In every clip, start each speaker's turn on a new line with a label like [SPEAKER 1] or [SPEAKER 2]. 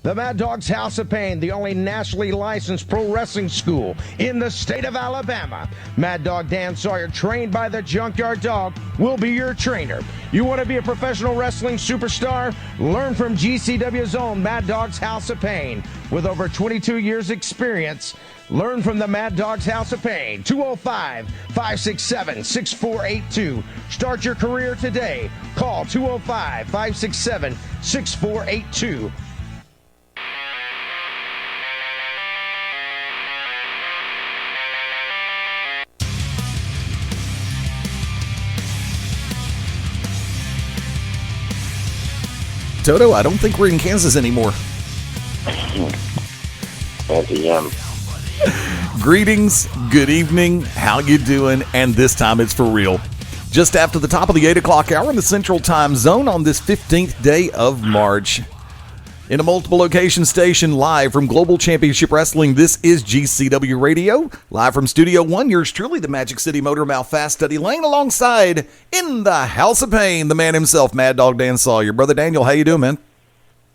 [SPEAKER 1] The Mad Dog's House of Pain, the only nationally licensed pro wrestling school in the state of Alabama. Mad Dog Dan Sawyer, trained by the Junkyard Dog, will be your trainer. You want to be a professional wrestling superstar? Learn from GCW's own Mad Dog's House of Pain. With over 22 years experience, learn from the Mad Dog's House of Pain. 205-567-6482. Start your career today. Call 205-567-6482.
[SPEAKER 2] Toto, I don't think we're in Kansas anymore. Greetings, good evening, how you doing? And this time it's for real. Just after the top of the 8 o'clock hour in the Central Time Zone on this 15th day of March. In a multiple location station live from Global Championship Wrestling, this is GCW Radio. Live from Studio 1, yours truly, the Magic City Motor Mouth Fast Study Layne, alongside, in the House of Pain, the man himself, Mad Dog Dan Sawyer. Brother Daniel, how you doing, man?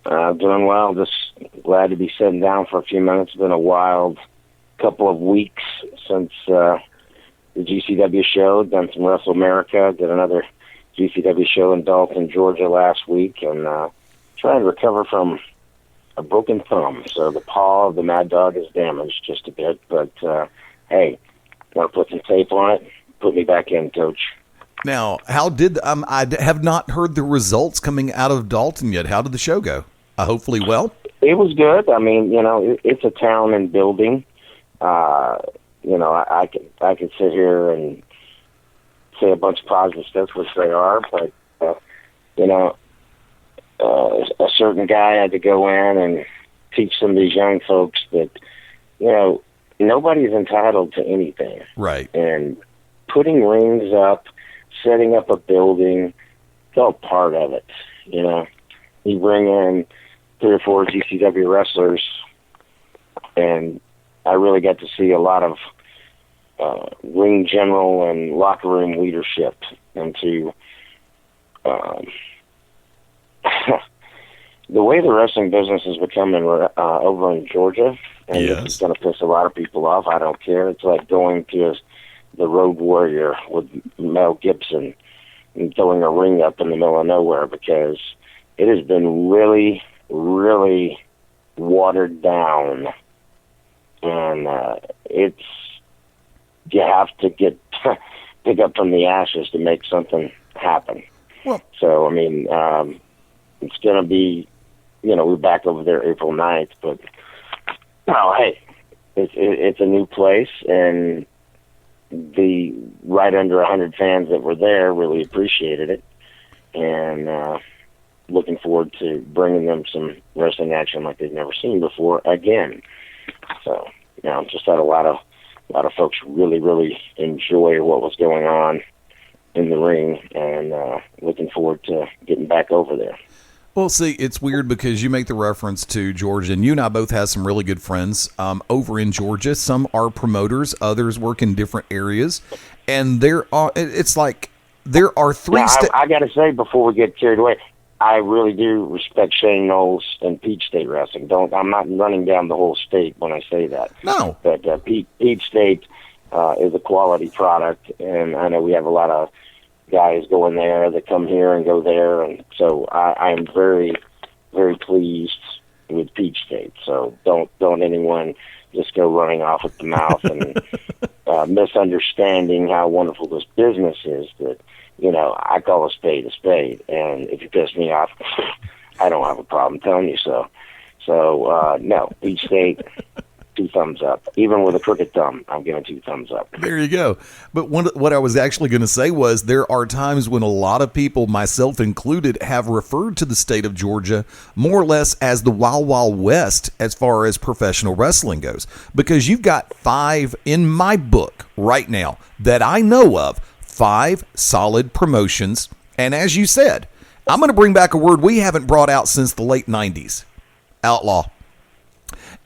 [SPEAKER 3] Doing well. Just glad to be sitting down for a few minutes. It's been a wild couple of weeks since the GCW show. Done some Wrestle America. Did another GCW show in Dalton, Georgia last week, and trying to recover from a broken thumb. So the paw of the Mad Dog is damaged just a bit, but hey, want to put some tape on it? Put me back in, Coach.
[SPEAKER 2] Now, how did I have not heard the results coming out of Dalton yet. How did the show go? Hopefully well.
[SPEAKER 3] It was good. I mean, you know, it's a town and building. You know, I could sit here and say a bunch of positive stuff, which they are, but you know, a certain guy had to go in and teach some of these young folks that, you know, nobody's entitled to anything.
[SPEAKER 2] Right.
[SPEAKER 3] And putting rings up, setting up a building, it's all part of it. You know, you bring in 3 or 4 GCW wrestlers, and I really got to see a lot of ring general and locker room leadership into the way the wrestling business is becoming over in Georgia, and
[SPEAKER 2] yes,
[SPEAKER 3] this is going to piss a lot of people off. I don't care. It's like going to the Road Warrior with Mel Gibson and throwing a ring up in the middle of nowhere, because it has been really, really watered down, and you have to pick up from the ashes to make something happen.
[SPEAKER 2] Well,
[SPEAKER 3] so, I mean, it's going to be, you know, we're back over there April 9th, but, oh, hey, it's a new place, and the right under 100 fans that were there really appreciated it, and looking forward to bringing them some wrestling action like they've never seen before again. So, you know, just had a lot of folks really, really enjoy what was going on in the ring, and looking forward to getting back over there.
[SPEAKER 2] Well, see, it's weird because you make the reference to Georgia, and you and I both have some really good friends over in Georgia. Some are promoters, others work in different areas, and it's like there are 3
[SPEAKER 3] now, I got to say, before we get carried away, I really do respect Shane Knowles and Peach State Wrestling. I'm not running down the whole state when I say that.
[SPEAKER 2] No.
[SPEAKER 3] But Peach State is a quality product, and I know we have a lot of guys going there that come here and go there, and so I'm very, very pleased with Peach State. So don't anyone just go running off at the mouth and misunderstanding how wonderful this business is. That, you know, I call a spade, and if you piss me off, I don't have a problem telling you so. So no, Peach State, 2 thumbs up. Even with a crooked thumb, I'm giving 2 thumbs up.
[SPEAKER 2] There you go. But what I was actually going to say was there are times when a lot of people, myself included, have referred to the state of Georgia more or less as the Wild Wild West as far as professional wrestling goes. Because you've got 5, in my book right now, that I know of, 5 solid promotions. And as you said, I'm going to bring back a word we haven't brought out since the late 90s. Outlaw.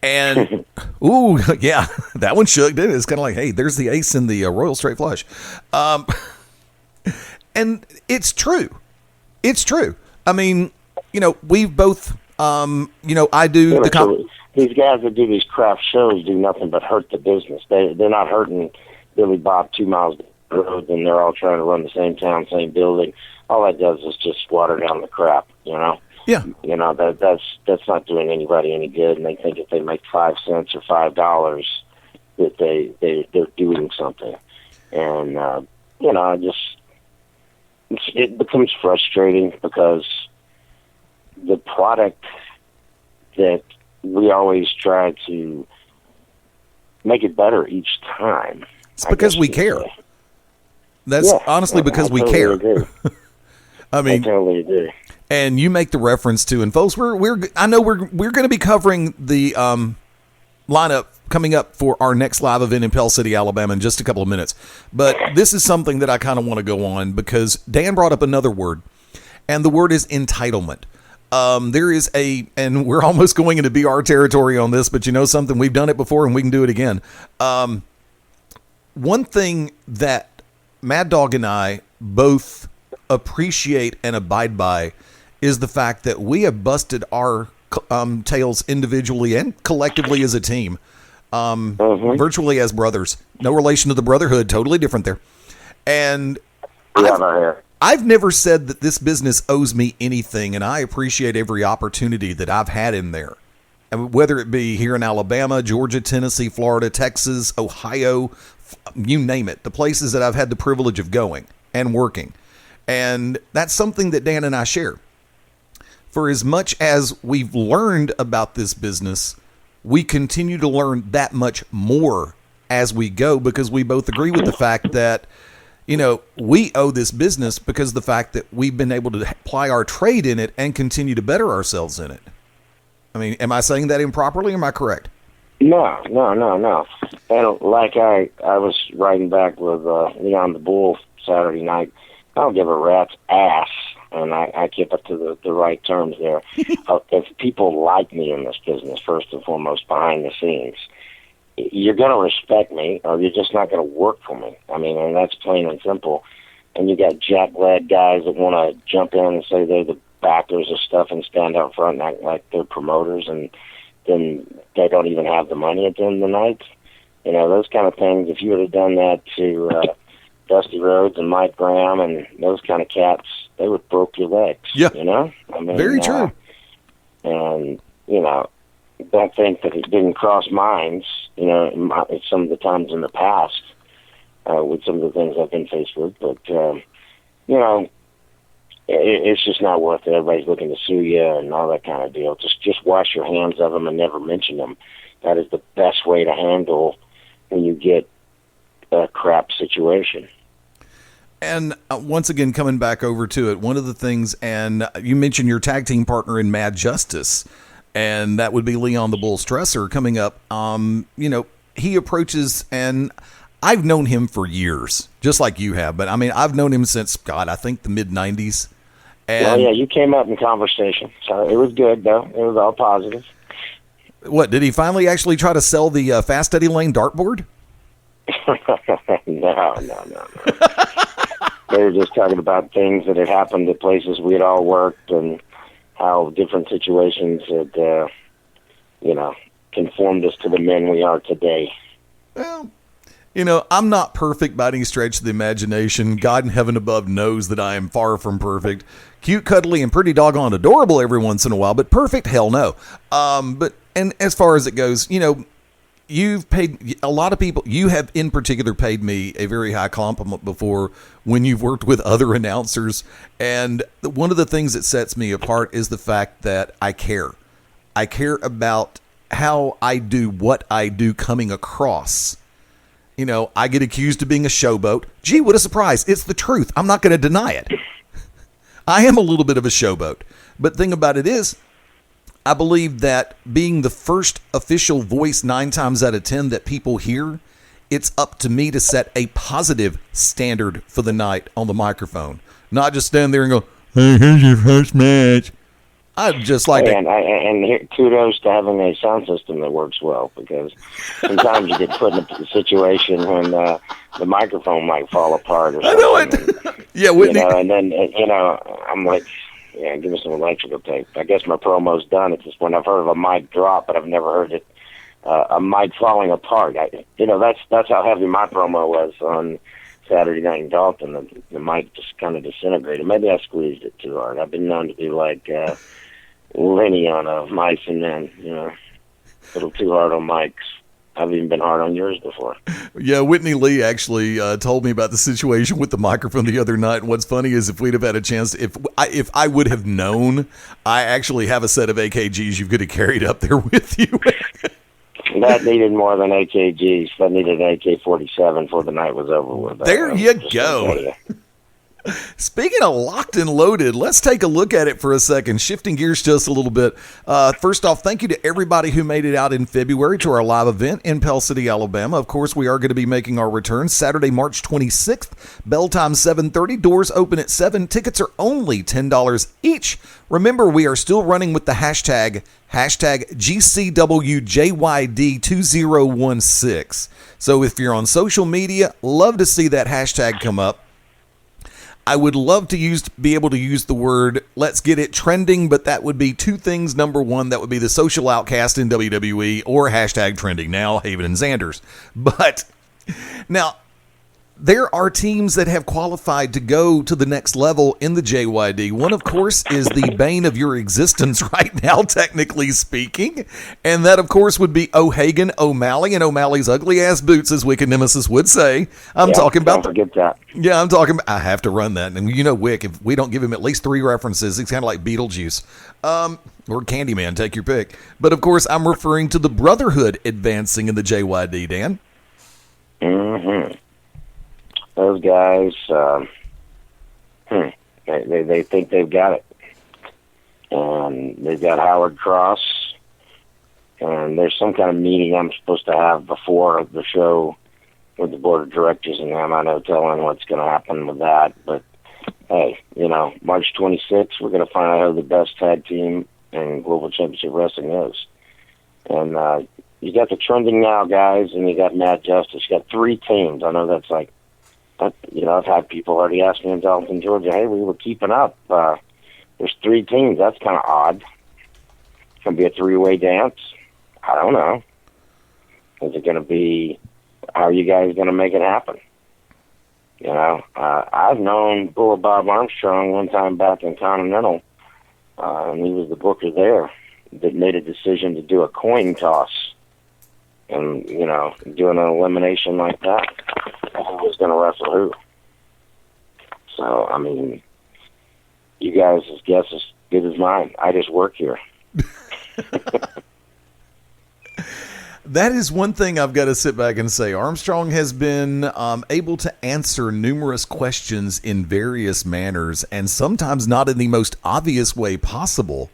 [SPEAKER 2] And, ooh, yeah, that one shook, didn't it? It's kind of like, hey, there's the ace in the Royal Straight Flush. And it's true. It's true. I mean, you know, we've both I do
[SPEAKER 3] Yeah,
[SPEAKER 2] the
[SPEAKER 3] these guys that do these craft shows do nothing but hurt the business. They're not hurting Billy Bob 2 miles down the road, and they're all trying to run the same town, same building. All that does is just water down the crap,
[SPEAKER 2] Yeah.
[SPEAKER 3] That's not doing anybody any good, and they think if they make 5 cents or $5 that they're doing something. And it becomes frustrating because the product that we always try to make it better each time.
[SPEAKER 2] It's because we care. That's honestly because we care. I mean,
[SPEAKER 3] I totally agree.
[SPEAKER 2] And you make the reference to, and folks, I know we're going to be covering the lineup coming up for our next live event in Pell City, Alabama, in just a couple of minutes. But this is something that I kind of want to go on because Dan brought up another word, and the word is entitlement. There is and we're almost going into BR territory on this, but you know something, we've done it before and we can do it again. One thing that Maddog and I both appreciate and abide by is the fact that we have busted our tails individually and collectively as a team, virtually as brothers. No relation to the Brotherhood, totally different there. And I've never said that this business owes me anything, and I appreciate every opportunity that I've had in there. And whether it be here in Alabama, Georgia, Tennessee, Florida, Texas, Ohio, you name it, the places that I've had the privilege of going and working. And that's something that Dan and I share. For as much as we've learned about this business, we continue to learn that much more as we go because we both agree with the fact that, we owe this business because of the fact that we've been able to apply our trade in it and continue to better ourselves in it. I mean, am I saying that improperly? Am I correct?
[SPEAKER 3] No. And like I was riding back with Leon the Bull Saturday night, I don't give a rat's ass, and I keep it to the right terms there. If people like me in this business, first and foremost, behind the scenes, you're going to respect me, or you're just not going to work for me. I mean, and that's plain and simple. And you got jack-lad guys that want to jump in and say they're the backers of stuff and stand out front and act like they're promoters, and then they don't even have the money at the end of the night. Those kind of things, if you would have done that to Dusty Rhodes and Mike Graham and those kind of cats, they would have broke your legs.
[SPEAKER 2] Yeah.
[SPEAKER 3] I mean,
[SPEAKER 2] very true.
[SPEAKER 3] And, don't think that it didn't cross minds, some of the times in the past with some of the things I've been faced with. But, it's just not worth it. Everybody's looking to sue you and all that kind of deal. Just wash your hands of them and never mention them. That is the best way to handle when you get a crap situation.
[SPEAKER 2] And once again, coming back over to it, one of the things, and you mentioned your tag team partner in Mad Justice, and that would be Leon the Bull Stresser coming up. He approaches, and I've known him for years, just like you have, but I mean, I've known him since, I think the mid-90s.
[SPEAKER 3] Well, yeah, you came up in conversation, so it was good, though. It was all positive.
[SPEAKER 2] What, did he finally actually try to sell the Fast Eddie Layne dartboard?
[SPEAKER 3] No. They were just talking about things that had happened at places we had all worked and how different situations had, conformed us to the men we are today.
[SPEAKER 2] Well, I'm not perfect by any stretch of the imagination. God in heaven above knows that I am far from perfect. Cute, cuddly, and pretty doggone adorable every once in a while, but perfect, hell no. And as far as it goes, you've paid a lot of people. You have in particular paid me a very high compliment before when you've worked with other announcers. And one of the things that sets me apart is the fact that I care. I care about how I do what I do coming across. I get accused of being a showboat. Gee, what a surprise. It's the truth. I'm not going to deny it. I am a little bit of a showboat. But the thing about it is, I believe that being the first official voice 9 times out of 10 that people hear, it's up to me to set a positive standard for the night on the microphone. Not just stand there and go, hey, here's your first match. I'd just like
[SPEAKER 3] and kudos to having a sound system that works well, because sometimes you get put in a situation when the microphone might fall apart or something.
[SPEAKER 2] I know it. Yeah, Whitney.
[SPEAKER 3] And then, I'm like, Yeah, give me some electrical tape. I guess my promo's done. It's just when I've heard of a mic drop, but I've never heard it a mic falling apart. That's how heavy my promo was on Saturday night in Dalton. The mic just kind of disintegrated. Maybe I squeezed it too hard. I've been known to be like Layne on a mice and then, a little too hard on mics. I've even been hard on yours before.
[SPEAKER 2] Yeah, Whitney Lee actually told me about the situation with the microphone the other night. And what's funny is if we'd have had a chance, if I would have known, I actually have a set of AKGs you could have carried up there with you.
[SPEAKER 3] That needed more than AKGs. That needed an AK-47 before the night was over with.
[SPEAKER 2] There you go. Speaking of locked and loaded, let's take a look at it for a second. Shifting gears just a little bit. First off, thank you to everybody who made it out in February to our live event in Pell City, Alabama. Of course, we are going to be making our return Saturday, March 26th. Bell time 7:30. Doors open at 7. Tickets are only $10 each. Remember, we are still running with the hashtag GCW JYD 2016. So if you're on social media, love to see that hashtag come up. I would love to be able to use the word, let's get it trending, but that would be two things. Number one, that would be the social outcast in WWE or hashtag trending now, Haven and Sanders. But now, there are teams that have qualified to go to the next level in the JYD. One, of course, is the bane of your existence right now, technically speaking. And that, of course, would be O'Hagan, O'Malley, and O'Malley's ugly-ass boots, as Wicked Nemesis would say. I'm talking about...
[SPEAKER 3] Don't forget that.
[SPEAKER 2] Yeah, I'm talking about... I have to run that. And Wick, if we don't give him at least 3 references, he's kind of like Beetlejuice. Or Candyman, take your pick. But, of course, I'm referring to the Brotherhood advancing in the JYD, Dan.
[SPEAKER 3] Mm-hmm. Those guys, they think they've got it. And they've got Howard Cross, and there's some kind of meeting I'm supposed to have before the show with the board of directors and them. I know telling what's going to happen with that. But, hey, March 26th, we're going to find out who the best tag team in Global Championship Wrestling is. And you got the Trending Now guys, and you got Mad Justice. You got 3 teams. I know that's like, I've had people already ask me in Dalton, Georgia, hey, we were keeping up. There's 3 teams. That's kind of odd. It's going to be a 3-way dance. I don't know. Is it going to be, how are you guys going to make it happen? I've known Bull Bob Armstrong one time back in Continental, and he was the booker there, that made a decision to do a coin toss. And, doing an elimination like that, who was going to wrestle who? So, I mean, you guys' guess is good as mine. I just work here.
[SPEAKER 2] That is one thing I've got to sit back and say. Armstrong has been able to answer numerous questions in various manners, and sometimes not in the most obvious way possible.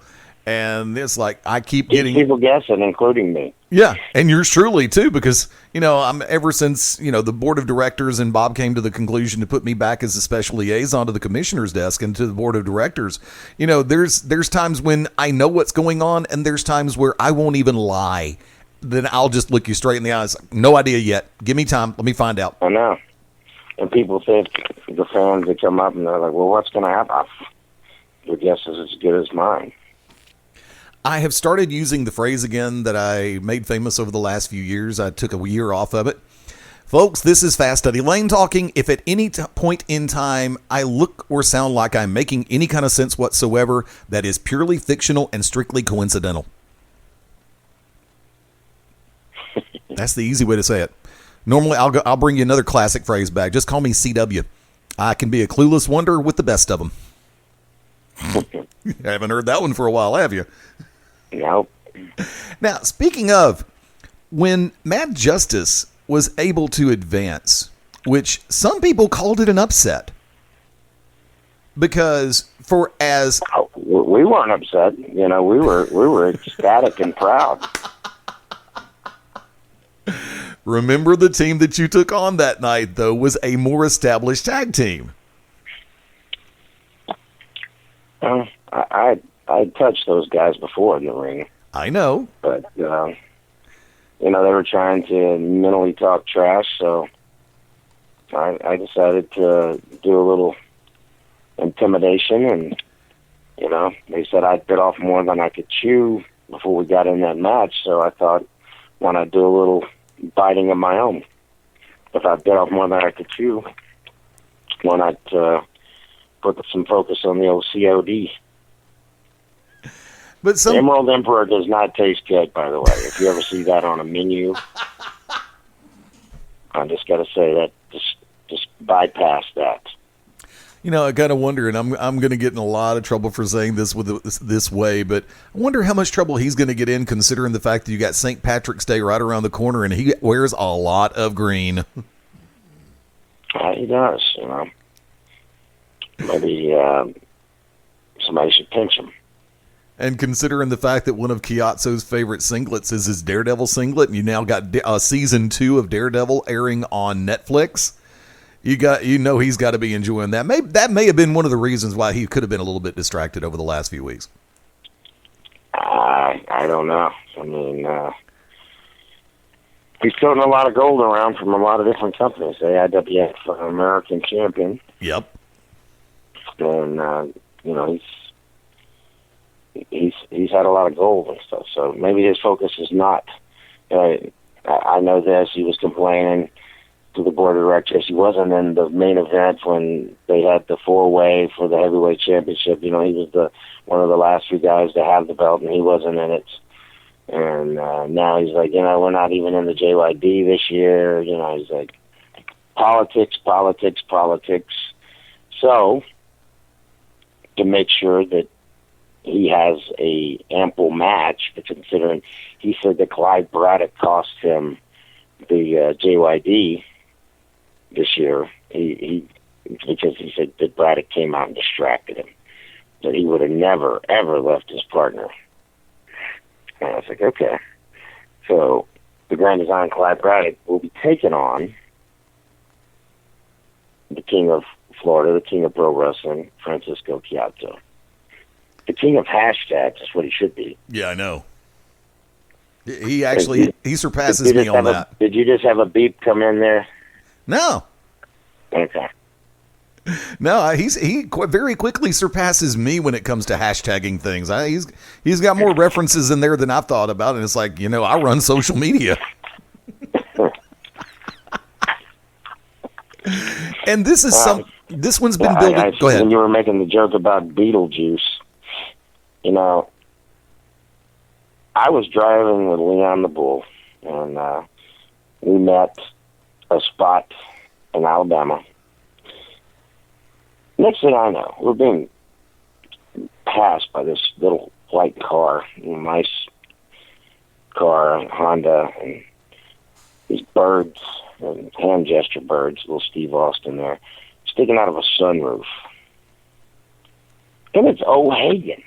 [SPEAKER 2] And it's like, I keep getting
[SPEAKER 3] people guessing, including me.
[SPEAKER 2] Yeah, and yours truly too, because I'm ever since the board of directors and Bob came to the conclusion to put me back as a special liaison to the commissioner's desk and to the board of directors. There's times when I know what's going on, and there's times where I won't even lie. Then I'll just look you straight in the eyes. No idea yet. Give me time. Let me find out.
[SPEAKER 3] I know. And people think, the fans that come up and they're like, well, what's going to happen? Your guess is as good as mine.
[SPEAKER 2] I have started using the phrase again that I made famous over the last few years. I took a year off of it. Folks, this is Fast Eddie Layne talking. If at any point in time I look or sound like I'm making any kind of sense whatsoever, that is purely fictional and strictly coincidental. That's the easy way to say it. Normally, I'll bring you another classic phrase back. Just call me CW. I can be a clueless wonder with the best of them. I haven't heard that one for a while, have you?
[SPEAKER 3] Nope.
[SPEAKER 2] Now, speaking of, when Mad Justice was able to advance, which some people called it an upset, because
[SPEAKER 3] we weren't upset. We were ecstatic and proud.
[SPEAKER 2] Remember, the team that you took on that night, though, was a more established tag team.
[SPEAKER 3] I touched those guys before in the ring.
[SPEAKER 2] I know.
[SPEAKER 3] But, they were trying to mentally talk trash, so I decided to do a little intimidation and, You know, they said I bit off more than I could chew before we got in that match, so I thought, why not do a little biting of my own? If I bit off more than I could chew, why not put some focus on the old COD?
[SPEAKER 2] But
[SPEAKER 3] The Emerald Emperor does not taste good, by the way. If you ever see that on a menu, I just got to say that just bypass that.
[SPEAKER 2] You know, I kind of wonder, and I'm going to get in a lot of trouble for saying this this way, but I wonder how much trouble he's going to get in, considering the fact that you got St. Patrick's Day right around the corner, and he wears a lot of green.
[SPEAKER 3] He does, you know. Maybe somebody should pinch him.
[SPEAKER 2] And considering the fact that one of Chiazzo's favorite singlets is his Daredevil singlet, and you now got season 2 of Daredevil airing on Netflix, you know he's got to be enjoying that. That may have been one of the reasons why he could have been a little bit distracted over the last few weeks.
[SPEAKER 3] I don't know. I mean, he's toting a lot of gold around from a lot of different companies. AIWF American Champion.
[SPEAKER 2] Yep.
[SPEAKER 3] And you know, he's had a lot of gold and stuff. So maybe his focus is not. I know this. He was complaining to the board of directors. He wasn't in the main event when they had the 4-way for the heavyweight championship. You know, he was one of the last few guys to have the belt, and he wasn't in it. And now he's like, you know, we're not even in the JYD this year. You know, he's like, politics. So, to make sure that he has a ample match, but considering he said that Clyde Braddock cost him the JYD this year, because he said that Braddock came out and distracted him, that he would have never, ever left his partner. And I was like, okay. So the Grand Design Clyde Braddock will be taking on the king of Florida, the king of pro wrestling, Francisco Chiazzo. The king of hashtags is what he should be.
[SPEAKER 2] Yeah, I know. He actually he surpasses me on that.
[SPEAKER 3] Did you just have a beep come in there?
[SPEAKER 2] No.
[SPEAKER 3] Okay.
[SPEAKER 2] No, he very quickly surpasses me when it comes to hashtagging things. He's got more references in there than I've thought about, and it's like, you know, I run social media. And this is this one's been building. Go ahead.
[SPEAKER 3] When you were making the joke about Beetlejuice, you know, I was driving with Leon the Bull, and we met a spot in Alabama. Next thing I know, we're being passed by this little white car, nice car, Honda, and these birds, and hand gesture birds, little Steve Austin there, sticking out of a sunroof. And it's O'Hagan.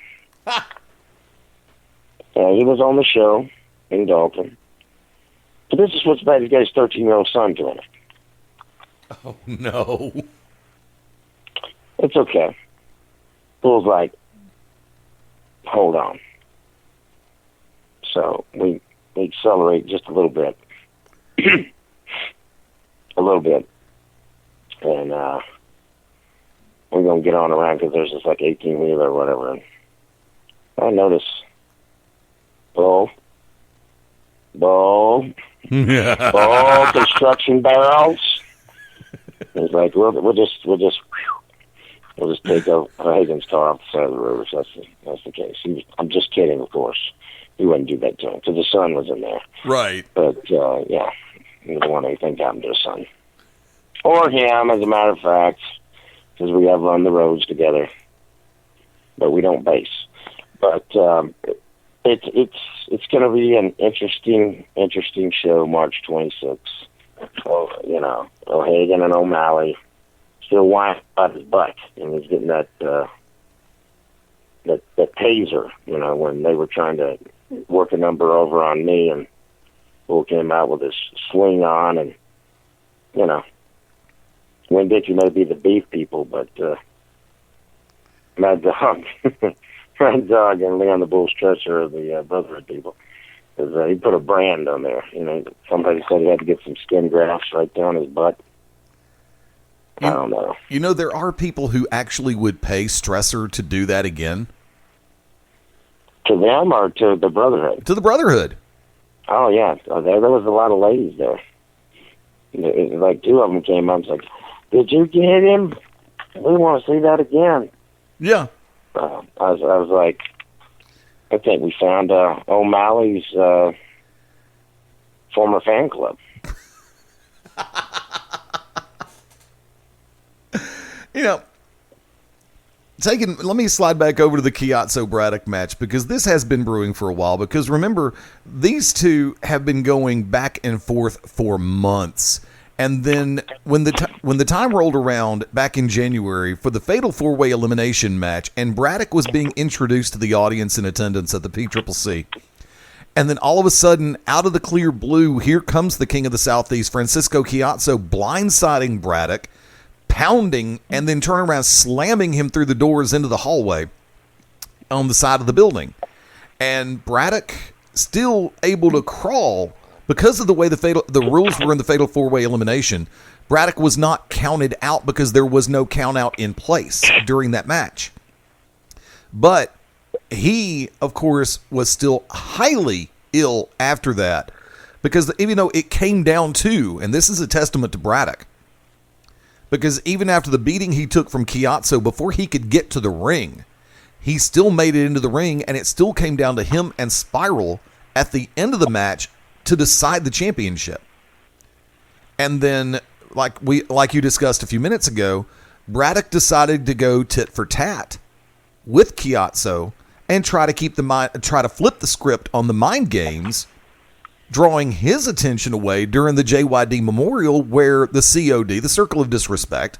[SPEAKER 3] He was on the show in Dalton. But this is what's bad. He's got his 13-year-old son doing it.
[SPEAKER 2] Oh, no.
[SPEAKER 3] It's okay. Bull's like, hold on. So we accelerate just a little bit. A little bit. And we're going to get on around because there's this like 18-wheeler or whatever. And I notice Bull construction barrels. He's like, we'll just take O'Hagan's car off the side of the road. That's the case. I'm just kidding, of course. He wouldn't do that to him because the son was in there.
[SPEAKER 2] Right.
[SPEAKER 3] But yeah, you don't want anything to happen to his son or him, as a matter of fact, because we have run the roads together, but we don't base. But it's going to be an interesting show, March 26th. Oh, you know, O'Hagan and O'Malley still whining about his butt, and he's getting that taser. You know, when they were trying to work a number over on me, and Bull came out with his sling on, and you know, when Dick, you may be the beef people, but Maddog, Maddog, and Leon the Bull Stresser are the Brotherhood people. Because he put a brand on there. You know, somebody said he had to get some skin grafts right down his butt. I don't know.
[SPEAKER 2] You know, there are people who actually would pay Stresser to do that again.
[SPEAKER 3] To them or to the Brotherhood?
[SPEAKER 2] To the Brotherhood.
[SPEAKER 3] Oh, yeah. There was a lot of ladies there. Like, two of them came up and was like, did you get him? We want to see that again.
[SPEAKER 2] Yeah.
[SPEAKER 3] I was like, I think we found O'Malley's former fan club.
[SPEAKER 2] You know, let me slide back over to the Chiazzo Braddock match, because this has been brewing for a while. Because remember, these two have been going back and forth for months. And then when the time rolled around back in January for the Fatal 4-Way Elimination match, and Braddock was being introduced to the audience in attendance at the PCCC, and then all of a sudden, out of the clear blue, here comes the King of the Southeast, Francisco Chiazzo, blindsiding Braddock, pounding, and then turning around, slamming him through the doors into the hallway on the side of the building. And Braddock still able to crawl. Because of the way the rules were in the Fatal 4-Way Elimination, Braddock was not counted out because there was no count out in place during that match. But he, of course, was still highly ill after that, because even though it came down to, and this is a testament to Braddock, because even after the beating he took from Chiazzo, before he could get to the ring, he still made it into the ring, and it still came down to him and Spiral at the end of the match to decide the championship. And then, like you discussed a few minutes ago, Braddock decided to go tit for tat with Chiazzo and try to flip the script on the mind games, drawing his attention away during the JYD Memorial, where the COD, the Circle of Disrespect,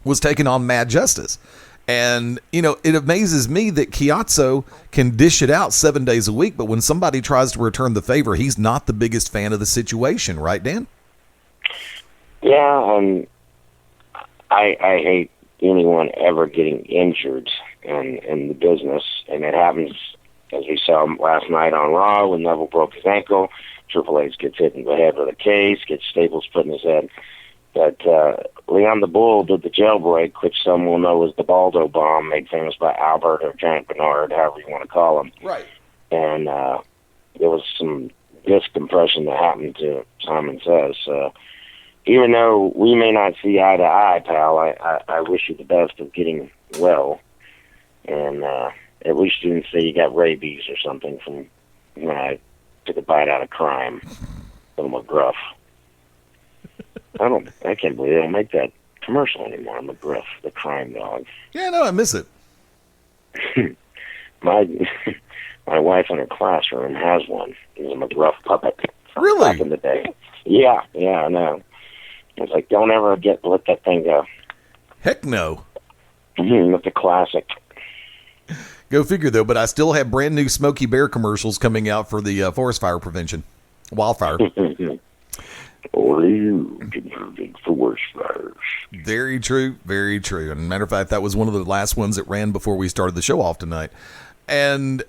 [SPEAKER 2] was taking on Mad Justice. And, you know, it amazes me that Chiazzo can dish it out 7 days a week, but when somebody tries to return the favor, he's not the biggest fan of the situation, right, Dan?
[SPEAKER 3] Yeah, I hate anyone ever getting injured in the business, and it happens, as we saw last night on Raw when Neville broke his ankle. Triple H gets hit in the head with a case, gets staples put in his head. But Leon the Bull did the jailbreak, which some will know as the Baldo bomb, made famous by Albert or Giant Bernard, however you want to call him.
[SPEAKER 2] Right.
[SPEAKER 3] And there was some disc compression that happened to Simon Says. Even though we may not see eye to eye, pal, I wish you the best of getting well. And at least you didn't say you got rabies or something from when I took a bite out of crime. Little McGruff. I can't believe they don't make that commercial anymore, McGruff, the crime dog.
[SPEAKER 2] Yeah, no, I miss it.
[SPEAKER 3] My wife in her classroom has one. It's a McGruff puppet.
[SPEAKER 2] Really?
[SPEAKER 3] Back in the day. Yeah, I know. It's like, don't ever let that thing go.
[SPEAKER 2] Heck no.
[SPEAKER 3] That's a classic.
[SPEAKER 2] Go figure, though, but I still have brand new Smokey Bear commercials coming out for the forest fire prevention. Wildfire.
[SPEAKER 3] Or you can prevent forest fires.
[SPEAKER 2] Very true, very true. And matter of fact, that was one of the last ones that ran before we started the show off tonight. And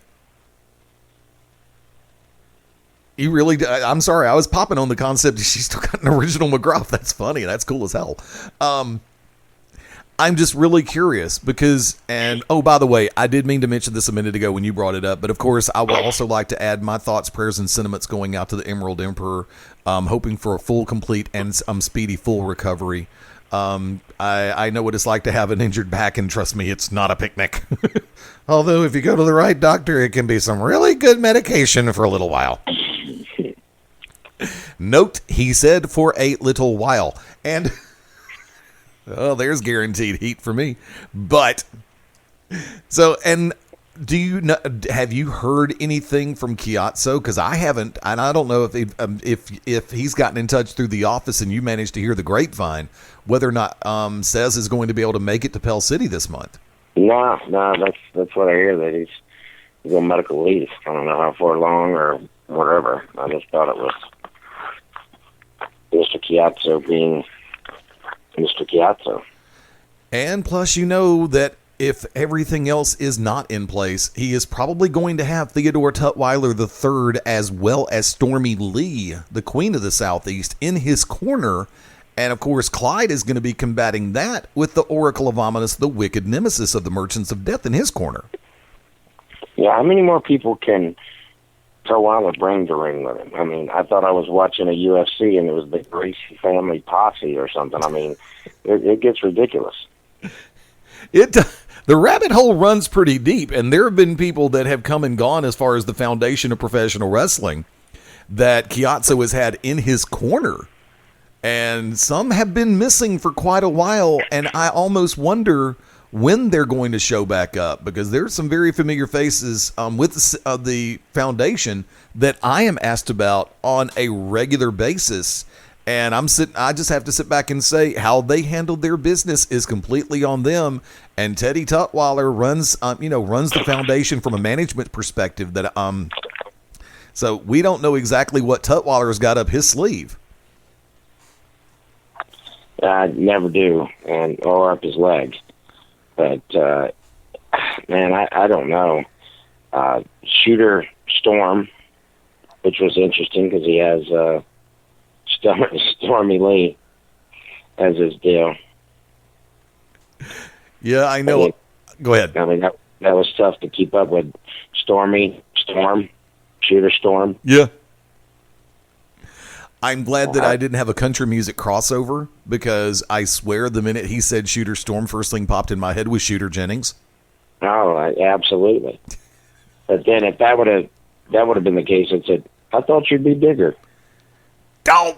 [SPEAKER 2] you really, I'm sorry, I was popping on the concept that she's still got an original McGruff. That's funny. That's cool as hell. I'm just really curious because, and oh, by the way, I did mean to mention this a minute ago when you brought it up, but of course, I would also like to add my thoughts, prayers, and sentiments going out to the Emerald Emperor, hoping for a full, complete, and speedy full recovery. I know what it's like to have an injured back, and trust me, it's not a picnic. Although, if you go to the right doctor, it can be some really good medication for a little while. Note, he said for a little while. And oh, there's guaranteed heat for me. But so, and do you know, have you heard anything from Chiazzo? Because I haven't, and I don't know if he's gotten in touch through the office and you managed to hear the grapevine, whether or not Says is going to be able to make it to Pell City this month. No,
[SPEAKER 3] that's what I hear, that he's on medical leave. I don't know how far along or whatever. I just thought it was Mr. Chiazzo being Mr. Chiazzo.
[SPEAKER 2] And plus, you know that if everything else is not in place, he is probably going to have Theodore Tutwiler III as well as Stormy Lee, the Queen of the Southeast, in his corner. And of course, Clyde is going to be combating that with the Oracle of Ominous, the wicked nemesis of the Merchants of Death, in his corner.
[SPEAKER 3] Yeah, how many more people can Wilder bring to ring with him? I mean, I thought I was watching a UFC and it was the Gracie family posse or something. I mean, it gets ridiculous.
[SPEAKER 2] The rabbit hole runs pretty deep, and there have been people that have come and gone as far as the foundation of professional wrestling that Chiazzo has had in his corner. And some have been missing for quite a while, and I almost wonder when they're going to show back up, because there's some very familiar faces with the foundation that I am asked about on a regular basis. And I just have to sit back and say how they handled their business is completely on them. And Teddy Tutwiler runs the foundation from a management perspective. So we don't know exactly what Tutwiler's got up his sleeve.
[SPEAKER 3] I never do, or up his legs. But man, I don't know. Shooter Storm, which was interesting because he has Stormy Lee as his deal.
[SPEAKER 2] Yeah, I know. Go ahead.
[SPEAKER 3] I mean, that was tough to keep up with. Storm, Shooter Storm.
[SPEAKER 2] Yeah. I'm glad that I didn't have a country music crossover, because I swear the minute he said Shooter Storm, first thing popped in my head was Shooter Jennings.
[SPEAKER 3] Oh, absolutely. But then if that would have been the case, it said, I thought you'd be bigger.
[SPEAKER 2] Oh.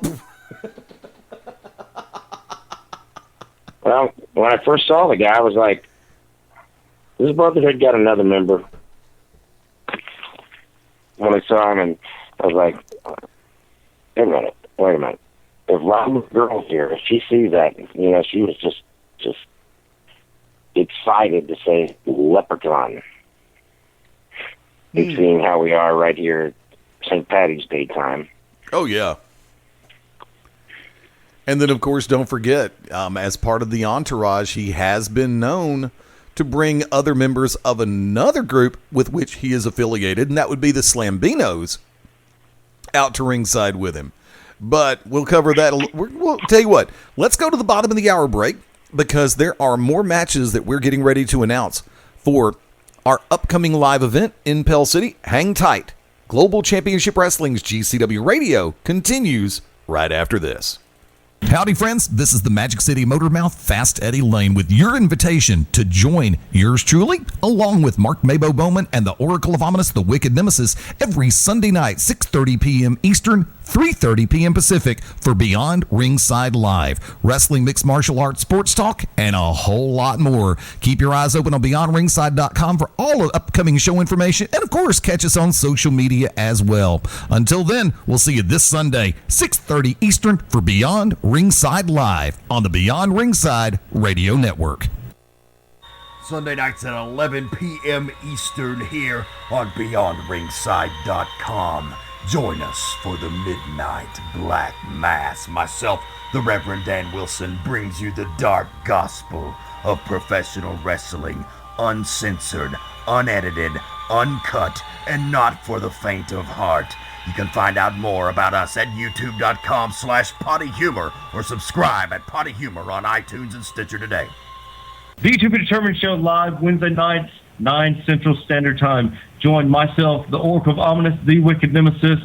[SPEAKER 3] Well, when I first saw the guy, I was like, this Brotherhood got another member. When I saw him, and I was like, wait a minute. If Robin's girl here, if she sees that, she was just excited to say leprechaun. Seeing how we are right here at St. Patty's Day time.
[SPEAKER 2] Oh, yeah. And then, of course, don't forget, as part of the entourage, he has been known to bring other members of another group with which he is affiliated, and that would be the Slambinos, out to ringside with him. But we'll cover that. We'll tell you what, let's go to the bottom of the hour break, because there are more matches that we're getting ready to announce for our upcoming live event in Pell City. Hang tight. Global Championship Wrestling's GCW Radio continues right after this. Howdy, friends. This is the Magic City Motormouth, Fast Eddie Layne, with your invitation to join yours truly, along with Mark Mabo Bowman and the Oracle of Ominous, the Wicked Nemesis, every Sunday night, 6:30 p.m. Eastern, 3:30 p.m. Pacific, for Beyond Ringside Live. Wrestling, mixed martial arts, sports talk, and a whole lot more. Keep your eyes open on BeyondRingside.com for all of upcoming show information, and of course, catch us on social media as well. Until then, we'll see you this Sunday, 6:30 Eastern, for Beyond Ringside Live on the Beyond Ringside Radio Network.
[SPEAKER 4] Sunday nights at 11 p.m. Eastern here on BeyondRingside.com. Join us for the Midnight Black Mass. Myself, the Reverend Dan Wilson, brings you the dark gospel of professional wrestling, uncensored, unedited, uncut, and not for the faint of heart. You can find out more about us at youtube.com/pottyhumor or subscribe at Potty Humor on iTunes and Stitcher today.
[SPEAKER 5] The To Be Determined show live Wednesday nights, 9 Central Standard Time. Join myself, the Oracle of Ominous, the Wicked Nemesis,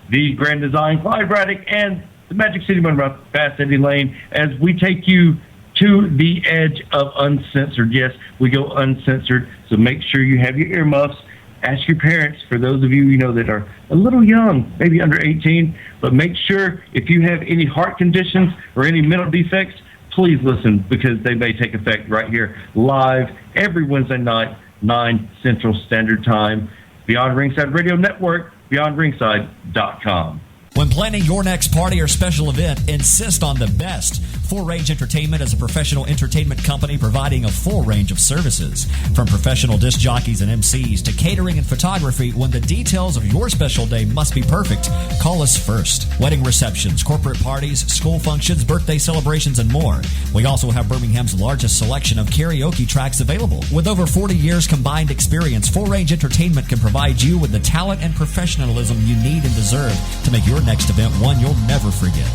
[SPEAKER 5] the Grand Design, Clyde Braddock, and the Magic City Motormouth, Fast Eddie Layne, as we take you to the edge of uncensored. Yes, we go uncensored, so make sure you have your earmuffs. Ask your parents, for those of you that are a little young, maybe under 18, but make sure if you have any heart conditions or any mental defects, please listen, because they may take effect right here live every Wednesday night, 9 Central Standard Time. Beyond Ringside Radio Network, BeyondRingside.com.
[SPEAKER 6] When planning your next party or special event, insist on the best. Full Range Entertainment is a professional entertainment company providing a full range of services. From professional disc jockeys and MCs to catering and photography, when the details of your special day must be perfect, call us first. Wedding receptions, corporate parties, school functions, birthday celebrations, and more. We also have Birmingham's largest selection of karaoke tracks available. With over 40 years combined experience, Full Range Entertainment can provide you with the talent and professionalism you need and deserve to make your next event one you'll never forget.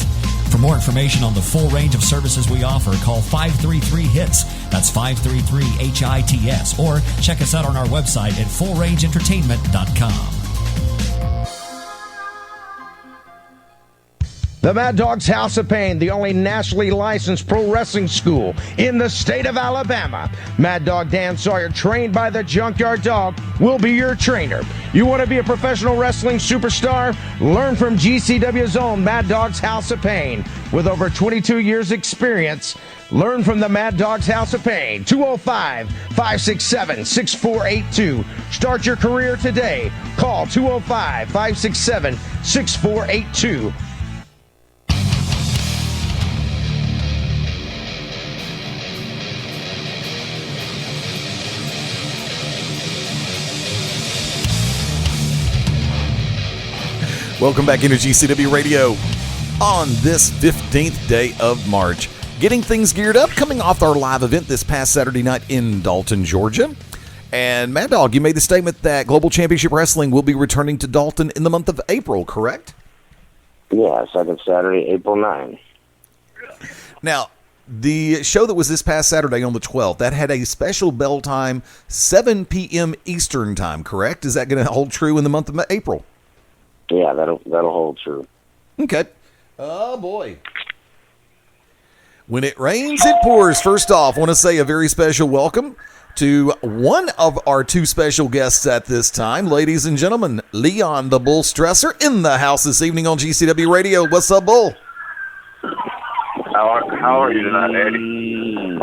[SPEAKER 6] For more information on the full range of services we offer, call 533-HITS. That's 533-HITS. Or check us out on our website at fullrangeentertainment.com.
[SPEAKER 1] The Maddog's House of Pain, the only nationally licensed pro wrestling school in the state of Alabama. Maddog Dan Sawyer, trained by the Junkyard Dog, will be your trainer. You want to be a professional wrestling superstar? Learn from GCW's own Maddog's House of Pain. With over 22 years experience, learn from the Maddog's House of Pain. 205-567-6482. Start your career today. Call 205-567-6482.
[SPEAKER 2] Welcome back into GCW Radio on this 15th day of March. Getting things geared up, coming off our live event this past Saturday night in Dalton, Georgia. And Maddog, you made the statement that Global Championship Wrestling will be returning to Dalton in the month of April, correct?
[SPEAKER 3] Yeah, second Saturday, April 9.
[SPEAKER 2] Now, the show that was this past Saturday on the 12th, that had a special bell time, 7 p.m. Eastern time, correct? Is that going to hold true in the month of April?
[SPEAKER 3] Yeah, that'll hold true.
[SPEAKER 2] Okay. Oh, boy. When it rains, it pours. First off, I want to say a very special welcome to one of our two special guests at this time. Ladies and gentlemen, Leon the Bull Stresser in the house this evening on GCW Radio. What's up, Bull?
[SPEAKER 7] How are you tonight, Eddie?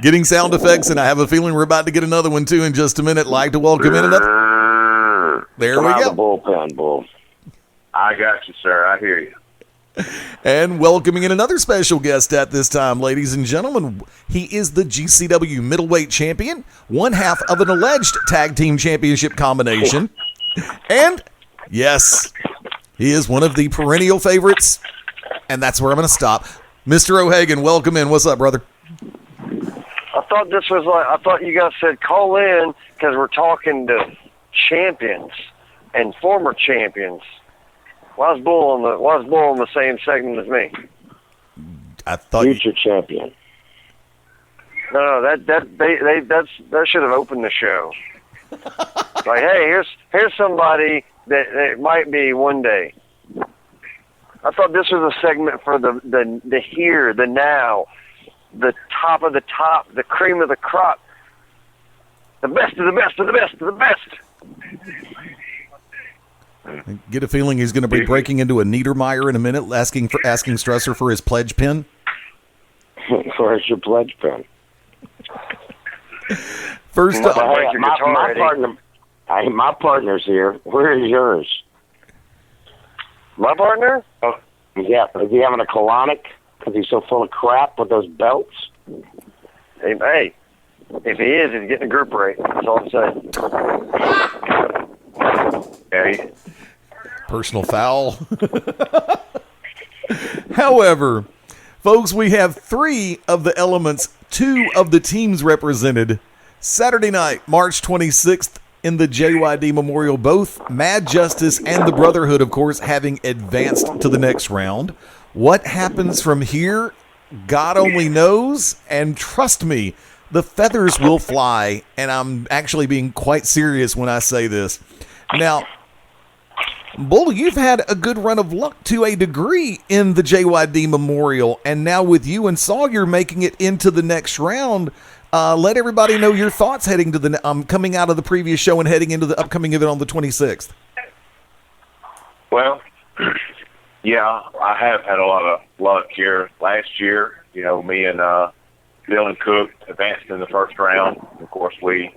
[SPEAKER 2] Getting sound effects, and I have a feeling we're about to get another one, too, in just a minute. Like to welcome in another. There we go.
[SPEAKER 3] The bullpen, Bull.
[SPEAKER 7] I got you, sir. I hear you.
[SPEAKER 2] And welcoming in another special guest at this time, ladies and gentlemen. He is the GCW Middleweight Champion, one half of an alleged tag team championship combination. And, yes, he is one of the perennial favorites, and that's where I'm going to stop. Mr. O'Hagan, welcome in. What's up, brother?
[SPEAKER 8] I thought you guys said call in because we're talking to champions and former champions. Why is Bull on the same segment as me?
[SPEAKER 2] I thought
[SPEAKER 3] future champion.
[SPEAKER 8] No, that should have opened the show. Like, hey, here's somebody that might be one day. I thought this was a segment for the here, the now, the top of the top, the cream of the crop, the best of the best of the best of the best.
[SPEAKER 2] I get a feeling he's going to be breaking into a Niedermeyer in a minute, asking Stresser for his pledge pin.
[SPEAKER 3] Where's your pledge pin?
[SPEAKER 2] First up,
[SPEAKER 3] my partner's here. Where is yours?
[SPEAKER 8] My partner?
[SPEAKER 3] Oh, yeah. Is he having a colonic because he's so full of crap with those belts?
[SPEAKER 8] Hey, if he is, he's getting a group rate. That's all I'm saying.
[SPEAKER 7] Hey.
[SPEAKER 2] Personal foul. However, folks, we have 3 of the elements, 2 of the teams represented Saturday night, March 26th, in the JYD Memorial. Both Mad Justice and the Brotherhood, of course, having advanced to the next round. What happens from here, God only knows, and trust me, the feathers will fly, and I'm actually being quite serious when I say this. Now, Bull, you've had a good run of luck to a degree in the JYD Memorial, and now with you and Sawyer making it into the next round, let everybody know your thoughts heading to the coming out of the previous show and heading into the upcoming event on the 26th.
[SPEAKER 7] Well, yeah, I have had a lot of luck here. Last year, me and Bill and Cook advanced in the first round. Of course, we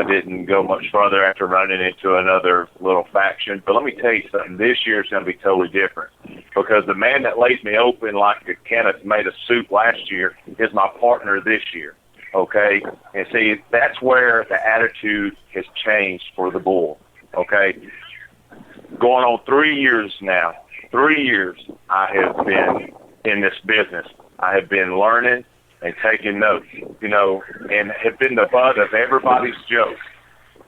[SPEAKER 7] didn't go much further after running into another little faction. But let me tell you something. This year is going to be totally different because the man that laid me open like a can of tomato soup last year is my partner this year. Okay? And see, that's where the attitude has changed for the Bull. Okay? Going on 3 years now. 3 years I have been in this business. I have been learning and taking notes, and have been the butt of everybody's jokes.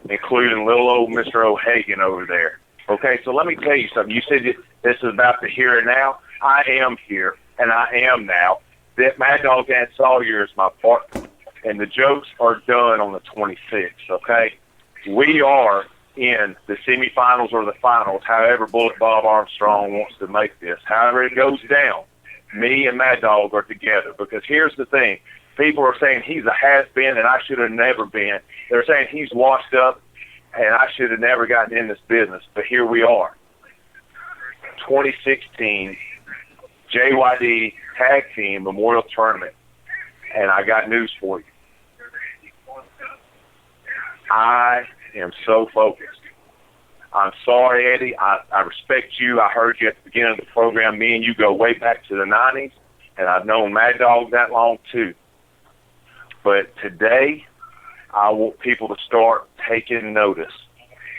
[SPEAKER 7] including little old Mr. O'Hagan over there. Okay, so let me tell you something. You said this is about the here and now. I am here, and I am now. That Maddog Dan Sawyer is my partner, and the jokes are done on the 26th, okay? We are in the semifinals or the finals, however Bullet Bob Armstrong wants to make this. However it goes down, me and Maddog are together, because here's the thing. People are saying he's a has-been and I should have never been. They're saying he's washed up and I should have never gotten in this business. But here we are. 2016 JYD Tag Team Memorial Tournament. And I got news for you. I am so focused. I'm sorry, Eddie. I respect you. I heard you at the beginning of the program. Me and you go way back to the 90s, and I've known Maddog that long too. But today, I want people to start taking notice.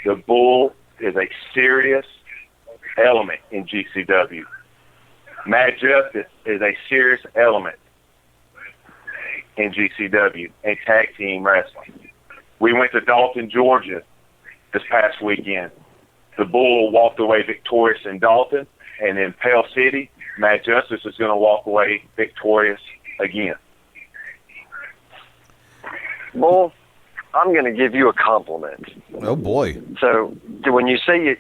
[SPEAKER 7] The Bull is a serious element in GCW. Mad Justice is a serious element in GCW and tag team wrestling. We went to Dalton, Georgia this past weekend. The Bull walked away victorious in Dalton, and in Pell City, Mad Justice is going to walk away victorious again.
[SPEAKER 8] Bull, I'm going to give you a compliment.
[SPEAKER 2] Oh, boy.
[SPEAKER 8] So when you say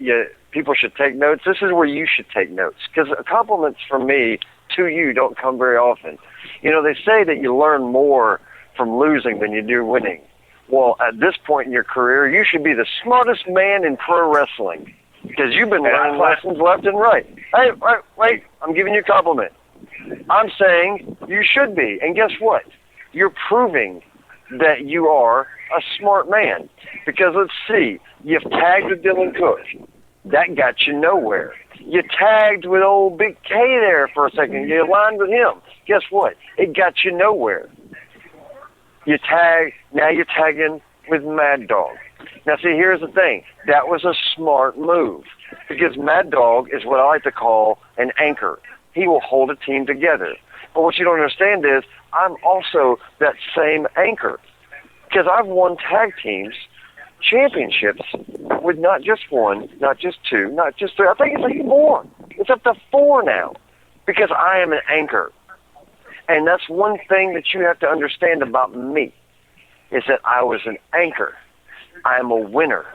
[SPEAKER 8] people should take notes, this is where you should take notes, because compliments from me to you don't come very often. You know, they say that you learn more from losing than you do winning. Well, at this point in your career, you should be the smartest man in pro wrestling, because you've been learning lessons left and right. Hey, wait, I'm giving you a compliment. I'm saying you should be, and guess what? You're proving that you are a smart man, because let's see, you've tagged with Dylan Cook. That got you nowhere. You tagged with old Big K there for a second. You aligned with him. Guess what? It got you nowhere. Now you're tagging with Maddog. Now see, here's the thing. That was a smart move, because Maddog is what I like to call an anchor. He will hold a team together. But what you don't understand is I'm also that same anchor, because I've won tag teams championships with not just one, not just two, not just three. I think it's like 4. It's up to 4 now, because I am an anchor. And that's one thing that you have to understand about me, is that I was an anchor. I am a winner.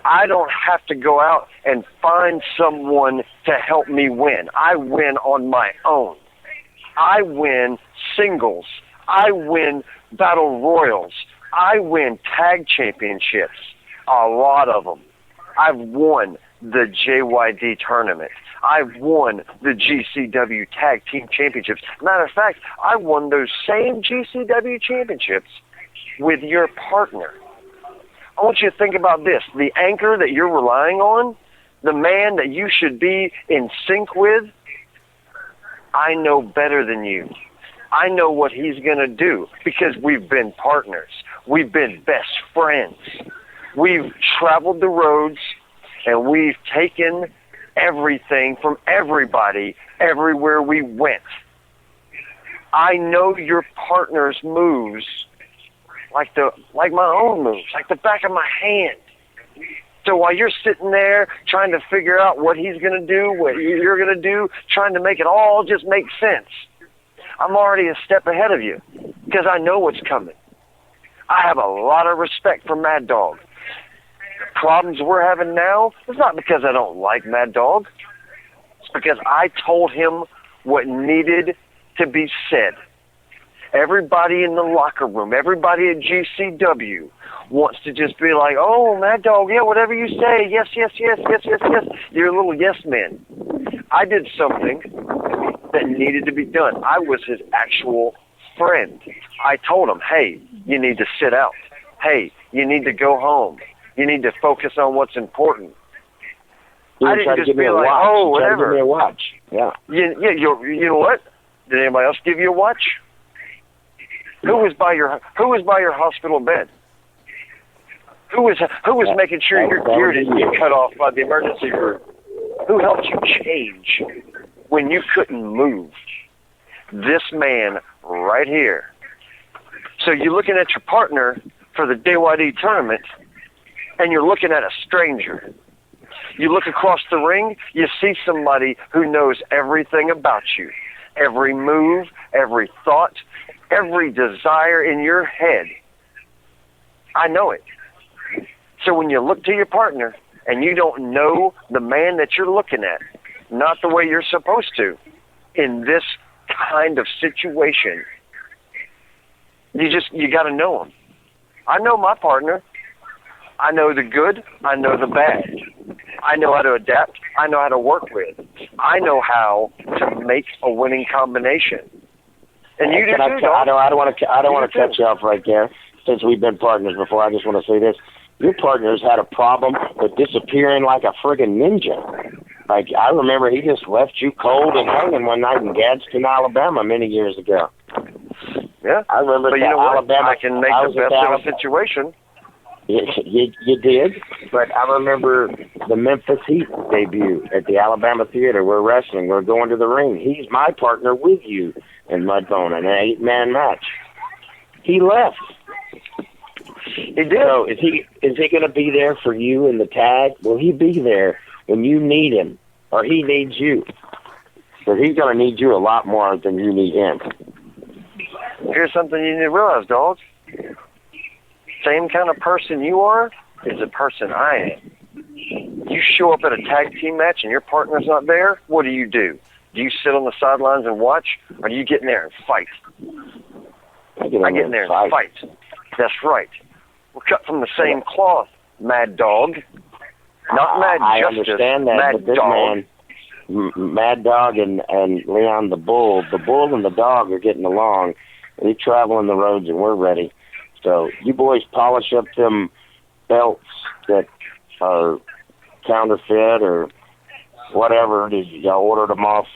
[SPEAKER 8] I don't have to go out and find someone to help me win. I win on my own. I win singles. I win battle royals. I win tag championships, a lot of them. I've won the JYD tournament. I've won the GCW Tag Team Championships. Matter of fact, I won those same GCW championships with your partner. I want you to think about this. The anchor that you're relying on, the man that you should be in sync with, I know better than you. I know what he's going to do, because we've been partners. We've been best friends. We've traveled the roads, and we've taken everything from everybody everywhere we went. I know your partner's moves like my own moves, like the back of my hand. So while you're sitting there trying to figure out what he's going to do, what you're going to do, trying to make it all just make sense, I'm already a step ahead of you, because I know what's coming. I have a lot of respect for Maddog. The problems we're having now is not because I don't like Maddog. It's because I told him what needed to be said. Everybody in the locker room, everybody at GCW wants to just be like, oh, Maddog, yeah, whatever you say, yes, yes, yes, yes, yes, yes. You're a little yes man. I did something that needed to be done. I was his actual friend. I told him, hey, you need to sit out. Hey, you need to go home. You need to focus on what's important. I didn't just be like, oh, whatever.
[SPEAKER 3] Give me a watch. Yeah.
[SPEAKER 8] You know what? Did anybody else give you a watch? Who was by your hospital bed? Who was making sure your gear didn't get cut off by the emergency room? Who helped you change when you couldn't move? This man right here. So you're looking at your partner for the JYD tournament, and you're looking at a stranger. You look across the ring, you see somebody who knows everything about you. Every move, every thought, every desire in your head. I know it. So when you look to your partner and you don't know the man that you're looking at, not the way you're supposed to, in this kind of situation, you got to know him. I know my partner. I know the good. I know the bad. I know how to adapt. I know how to work with. I know how to make a winning combination. And you do too,
[SPEAKER 3] I don't want to cut you off right there. Since we've been partners before, I just want to say this: your partner's had a problem with disappearing like a friggin' ninja. Like, I remember he just left you cold and hanging one night in Gadsden, Alabama, many years ago.
[SPEAKER 8] Yeah,
[SPEAKER 3] I remember.
[SPEAKER 8] But you know what?
[SPEAKER 3] Alabama,
[SPEAKER 8] I can make the best of a situation.
[SPEAKER 3] You did, but I remember the Memphis Heat debut at the Alabama Theater. We're wrestling. We're going to the ring. He's my partner with you in Mudbone in an 8-man match. He left. He did. So is he going to be there for you in the tag? Will he be there when you need him, or he needs you? Because he's going to need you a lot more than you need him.
[SPEAKER 8] Here's something you need to realize, dog. Same kind of person you are is the person I am. You show up at a tag team match and your partner's not there, what do? Do you sit on the sidelines and watch, or do you get in there and fight? I get in there and fight. That's right. We're cut from the same cloth, Mad Dog. Not Mad
[SPEAKER 3] I
[SPEAKER 8] Justice,
[SPEAKER 3] understand that,
[SPEAKER 8] Mad
[SPEAKER 3] but this
[SPEAKER 8] Dog.
[SPEAKER 3] man, Mad Dog and Leon the Bull and the dog are getting along. They're traveling the roads and we're ready. So you boys polish up them belts that are counterfeit or whatever. Y'all ordered them off,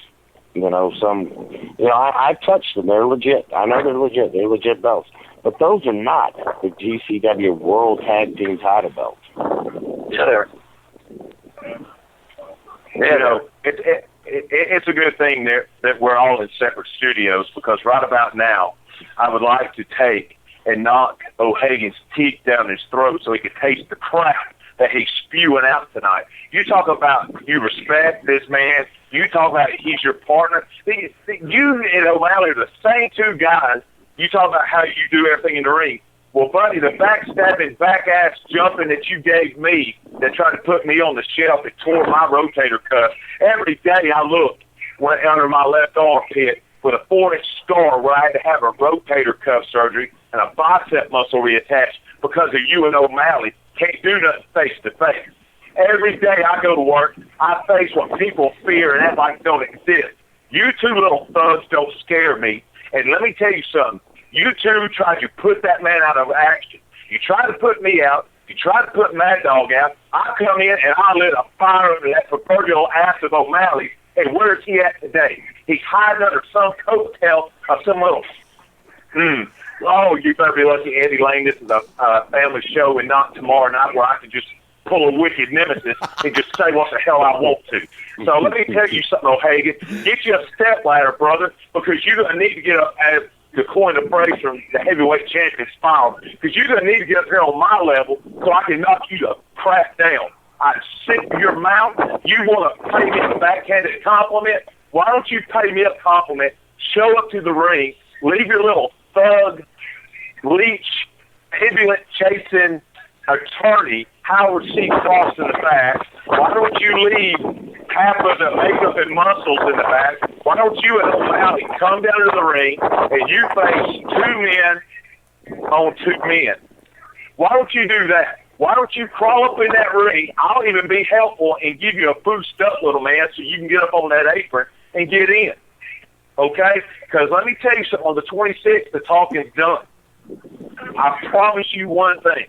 [SPEAKER 3] I've touched them. They're legit. I know they're legit. They're legit belts. But those are not the GCW World Tag Team title belts.
[SPEAKER 8] Yeah,
[SPEAKER 7] it's a good thing that we're all in separate studios, because right about now, I would like to take and knock O'Hagan's teeth down his throat so he could taste the crap that he's spewing out tonight. You talk about you respect this man. You talk about he's your partner. You and O'Malley are the same two guys. You talk about how you do everything in the ring. Well, buddy, the backstabbing, back-ass jumping that you gave me that tried to put me on the shelf and tore my rotator cuff, every day I look under my left armpit with a 4-inch scar where I had to have a rotator cuff surgery and a bicep muscle reattached because of you and O'Malley. Can't do nothing face-to-face. Every day I go to work, I face what people fear and act like don't exist. You two little thugs don't scare me. And let me tell you something. You two tried to put that man out of action. You tried to put me out. You tried to put Mad Dog out. I come in and I lit a fire under that proverbial ass of O'Malley. And where's he at today? He's hiding under some coattail of some little... Oh, you better be lucky, Andy Layne. This is a family show and not tomorrow night where I can just pull a wicked nemesis and just say what the hell I want to. So let me tell you something, O'Hagan. Get you a step ladder, brother, because you're going to need to get up, as to coin the phrase from the heavyweight champion's file, because you're going to need to get up here on my level so I can knock you the crap down. I'm sick of your mouth. You want to pay me a backhanded compliment? Why don't you pay me a compliment, show up to the ring, leave your little thug, leech, ambulance-chasing attorney, Howard C. Cross, in the back. Why don't you leave half of the makeup and muscles in the back? Why don't you and O'Malley come down to the ring and you face two men on two men? Why don't you do that? Why don't you crawl up in that ring? I'll even be helpful and give you a boost up, little man, so you can get up on that apron and get in. Okay? Because let me tell you something. On the 26th, the talking's done. I promise you one thing.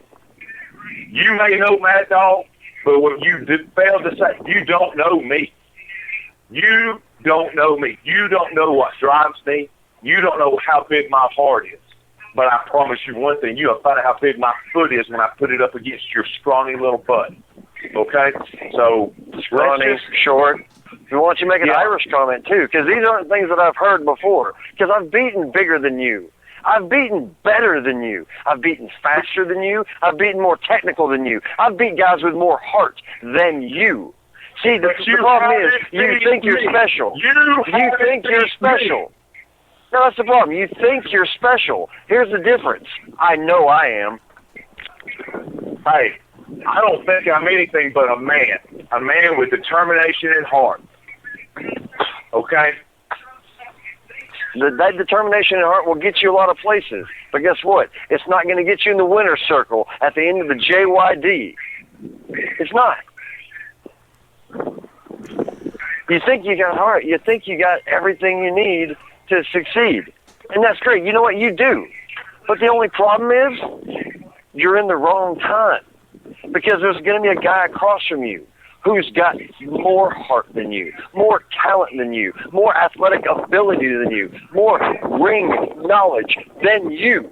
[SPEAKER 7] You may know Mad Dog, but what you failed to say, you don't know me. You don't know me. You don't know what drives me. You don't know how big my heart is. But I promise you one thing, you'll find out how big my foot is when I put it up against your scrawny little butt. Okay? So,
[SPEAKER 8] scrawny, short. We want you to make an Irish comment, too, because these aren't things that I've heard before. Because I've beaten bigger than you. I've beaten better than you. I've beaten faster than you. I've beaten more technical than you. I've beat guys with more heart than you. See, the problem is you think you're special. You think you're special. No, that's the problem. You think you're special. Here's the difference. I know I am.
[SPEAKER 7] Hey, I don't think I'm anything but a man with determination and heart. Okay?
[SPEAKER 8] That determination and heart will get you a lot of places. But guess what? It's not going to get you in the winner's circle at the end of the JYD. It's not. You think you got heart. You think you got everything you need to succeed. And that's great. You know what? You do. But the only problem is you're in the wrong time. Because there's going to be a guy across from you who's got more heart than you, more talent than you, more athletic ability than you, more ring knowledge than you.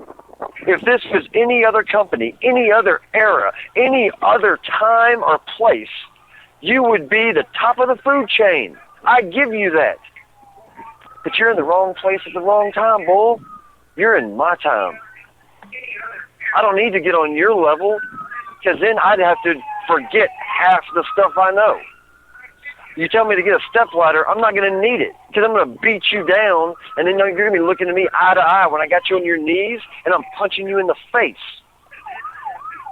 [SPEAKER 8] If this was any other company, any other era, any other time or place, you would be the top of the food chain. I give you that. But you're in the wrong place at the wrong time, bull. You're in my time. I don't need to get on your level, because then I'd have to forget half the stuff I know. You tell me to get a stepladder, I'm not going to need it, because I'm going to beat you down, and then you're going to be looking at me eye to eye when I got you on your knees, and I'm punching you in the face.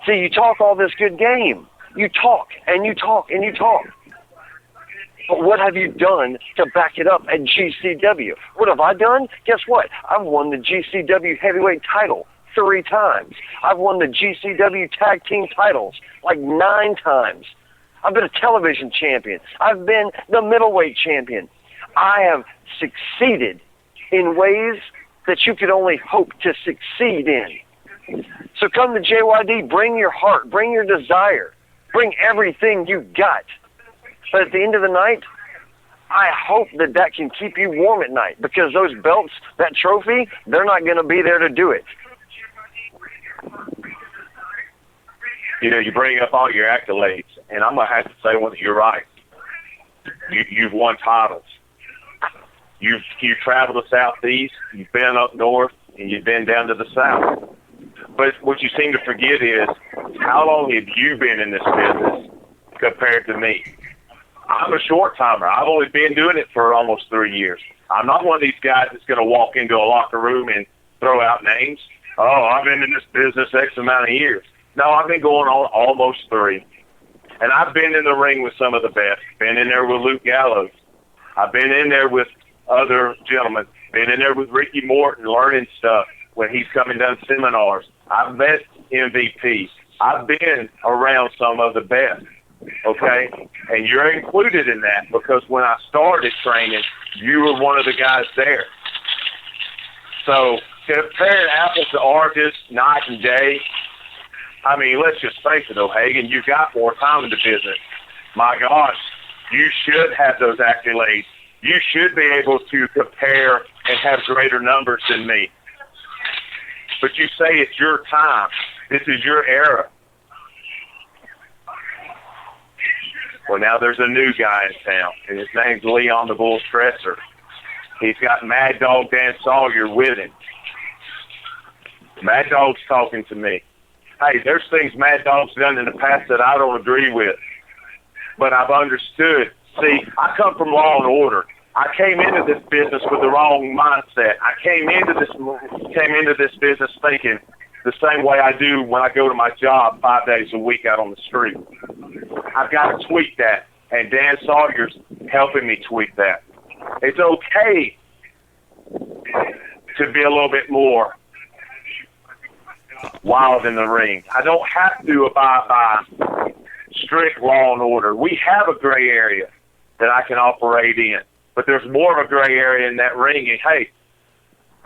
[SPEAKER 8] See, you talk all this good game. You talk, and you talk, and you talk. But what have you done to back it up at GCW? What have I done? Guess what? I've won the GCW heavyweight title 3 times. I've won the GCW tag team titles like 9 times. I've been a television champion. I've been the middleweight champion. I have succeeded in ways that you could only hope to succeed in. So come to JYD, bring your heart, bring your desire, bring everything you got. But at the end of the night, I hope that can keep you warm at night, because those belts, that trophy, they're not going to be there to do it.
[SPEAKER 7] You know, you bring up all your accolades, and I'm going to have to say one that you're right. You've won titles. You've traveled the Southeast, you've been up north, and you've been down to the South. But what you seem to forget is, how long have you been in this business compared to me? I'm a short-timer. I've only been doing it for almost 3 years. I'm not one of these guys that's going to walk into a locker room and throw out names. Oh, I've been in this business X amount of years. No, I've been going on almost 3. And I've been in the ring with some of the best. Been in there with Luke Gallows. I've been in there with other gentlemen. Been in there with Ricky Morton learning stuff when he's coming down seminars. I've met MVPs. I've been around some of the best. Okay? And you're included in that, because when I started training, you were one of the guys there. So comparing apples to oranges, night and day, I mean, let's just face it, O'Hagan, you got more time in the business. My gosh, you should have those accolades. You should be able to compare and have greater numbers than me. But you say it's your time. This is your era. Well, now there's a new guy in town, and his name's Leon the Bull Stresser. He's got Maddog Dan Sawyer with him. Maddog's talking to me. Hey, there's things Maddog's done in the past that I don't agree with, but I've understood. See, I come from law and order. I came into this business with the wrong mindset. I came into this business thinking the same way I do when I go to my job 5 days a week out on the street. I've got to tweak that, and Dan Sawyer's helping me tweak that. It's okay to be a little bit more wild in the ring. I don't have to abide by strict law and order. We have a gray area that I can operate in, but there's more of a gray area in that ring. And hey,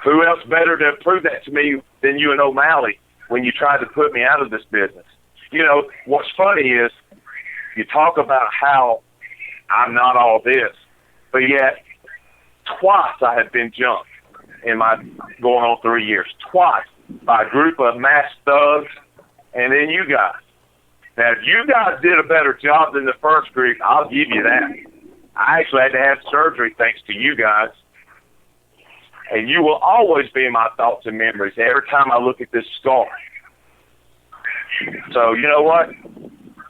[SPEAKER 7] who else better to prove that to me than you and O'Malley when you tried to put me out of this business? You know, what's funny is you talk about how I'm not all this, but yet twice I have been jumped in my going on 3 years. Twice by a group of masked thugs, and then you guys. Now, if you guys did a better job than the first group, I'll give you that. I actually had to have surgery thanks to you guys. And you will always be in my thoughts and memories every time I look at this scar. So, you know what?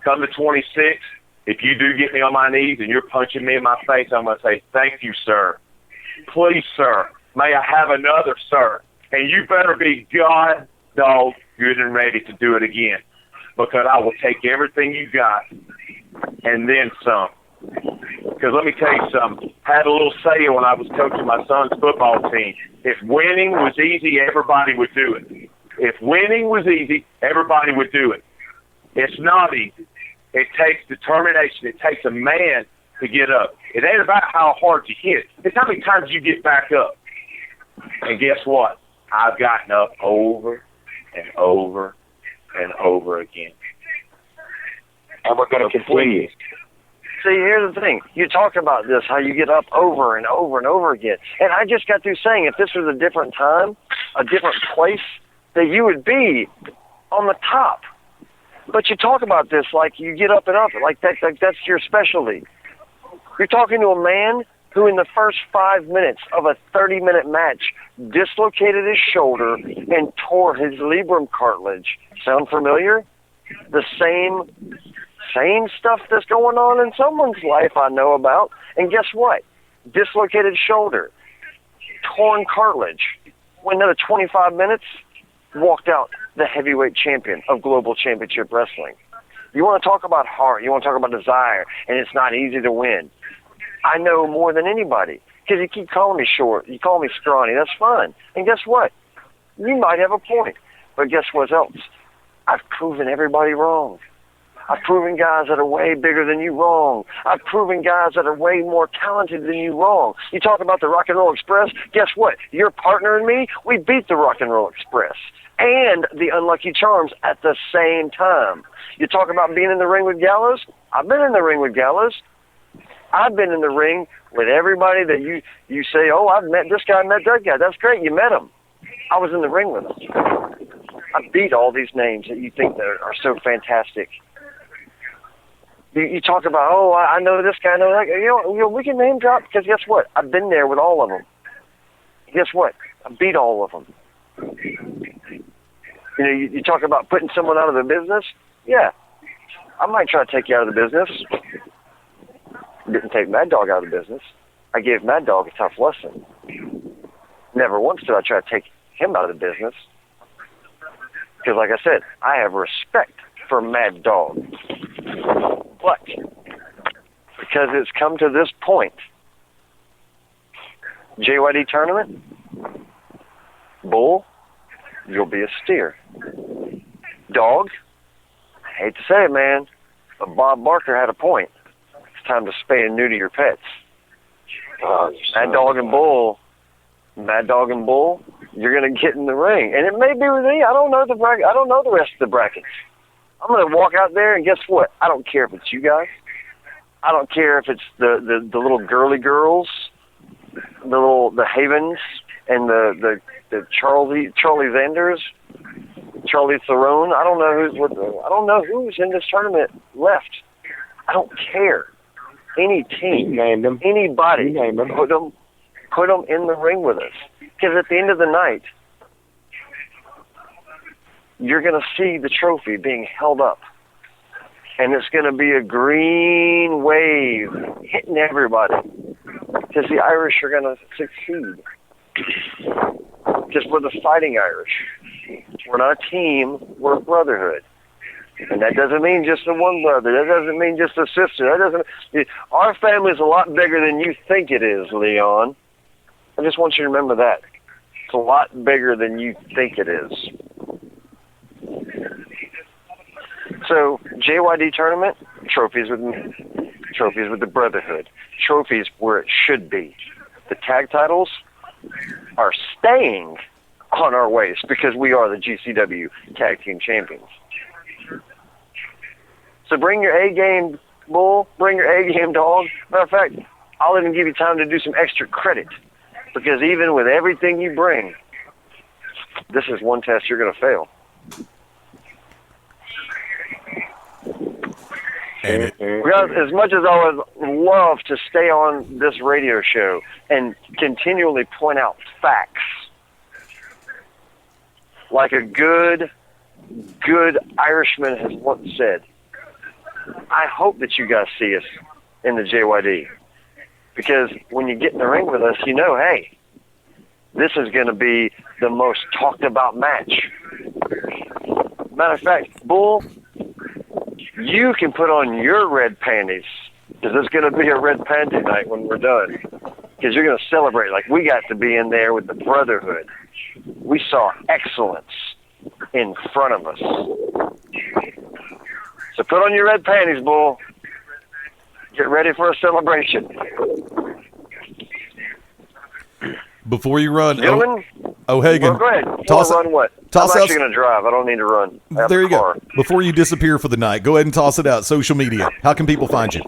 [SPEAKER 7] Come to 26, if you do get me on my knees and you're punching me in my face, I'm going to say, thank you, sir. Please, sir. May I have another, sir? And you better be God, dog, good and ready to do it again. Because I will take everything you got and then some. Because let me tell you something. I had a little saying when I was coaching my son's football team. If winning was easy, everybody would do it. If winning was easy, everybody would do it. It's not easy. It takes determination. It takes a man to get up. It ain't about how hard you hit. It's how many times you get back up. And guess what? I've gotten up over and over and over again.
[SPEAKER 3] And we're going to continue.
[SPEAKER 8] See, here's the thing. You talk about this, how you get up over and over and over again. And I just got through saying if this was a different time, a different place, that you would be on the top. But you talk about this like you get up and up, like that's your specialty. You're talking to a man who in the first 5 minutes of a 30-minute match dislocated his shoulder and tore his labrum cartilage. Sound familiar? The same stuff that's going on in someone's life I know about. And guess what? Dislocated shoulder, torn cartilage. Went another 25 minutes, walked out the heavyweight champion of Global Championship Wrestling. You want to talk about heart, you want to talk about desire, and it's not easy to win. I know more than anybody, because you keep calling me short, you call me scrawny, that's fine. And guess what? You might have a point, but guess what else? I've proven everybody wrong. I've proven guys that are way bigger than you wrong. I've proven guys that are way more talented than you wrong. You talk about the Rock and Roll Express, guess what? Your partner and me, we beat the Rock and Roll Express and the Unlucky Charms at the same time. You talk about being in the ring with Gallows? I've been in the ring with Gallows. I've been in the ring with everybody that you say, oh, I've met this guy, met that guy. That's great. You met him. I was in the ring with him. I beat all these names that you think that are so fantastic. You talk about, oh, I know this guy, I know that guy. You know, we can name drop because guess what? I've been there with all of them. Guess what? I beat all of them. You know, you talk about putting someone out of the business. Yeah, I might try to take you out of the business. Didn't take Maddog out of the business. I gave Maddog a tough lesson. Never once did I try to take him out of the business. Because like I said, I have respect for Maddog. But because it's come to this point, JYD tournament, bull, you'll be a steer. Dog, I hate to say it, man, but Bob Barker had a point. It's time to spay and neuter your pets. Mad Dog and Bull, you're going to get in the ring. And it may be with me. I don't know the bracket. I don't know the rest of the brackets. I'm going to walk out there, and guess what? I don't care if it's you guys. I don't care if it's the little girly girls, the Havens, and the Charlie Zanders, Charlie Theron. I don't know who's in this tournament left. I don't care. Any team,
[SPEAKER 3] name them.
[SPEAKER 8] Anybody,
[SPEAKER 3] Name them.
[SPEAKER 8] put them in the ring with us. Because at the end of the night, you're going to see the trophy being held up. And it's going to be a green wave hitting everybody. Because the Irish are going to succeed. Because we're the Fighting Irish. We're not a team, we're a brotherhood. And that doesn't mean just the one brother. That doesn't mean just a sister. Our family's a lot bigger than you think it is, Leon. I just want you to remember that. It's a lot bigger than you think it is. So, JYD tournament, trophies with me. Trophies with the Brotherhood. Trophies where it should be. The tag titles are staying on our waist because we are the GCW Tag Team Champions. So bring your A-game, Bull. Bring your A-game, Dog. Matter of fact, I'll even give you time to do some extra credit. Because even with everything you bring, this is one test you're going to fail. Because as much as I would love to stay on this radio show and continually point out facts, like a good Irishman has once said, I hope that you guys see us in the JYD. Because when you get in the ring with us, you know, hey, this is going to be the most talked about match. Matter of fact, Bull, you can put on your red panties, because there's going to be a red panty night when we're done. Because you're going to celebrate. Like, we got to be in there with the Brotherhood. We saw excellence in front of us. So put on your red panties, Bull. Get ready for a celebration.
[SPEAKER 2] Before you run,
[SPEAKER 8] Gentlemen,
[SPEAKER 2] O'Hagan,
[SPEAKER 8] go ahead. Run what? I'm actually going to drive. I don't need to run.
[SPEAKER 2] There you go. Before you disappear for the night, go ahead and toss it out. Social media. How can people find you?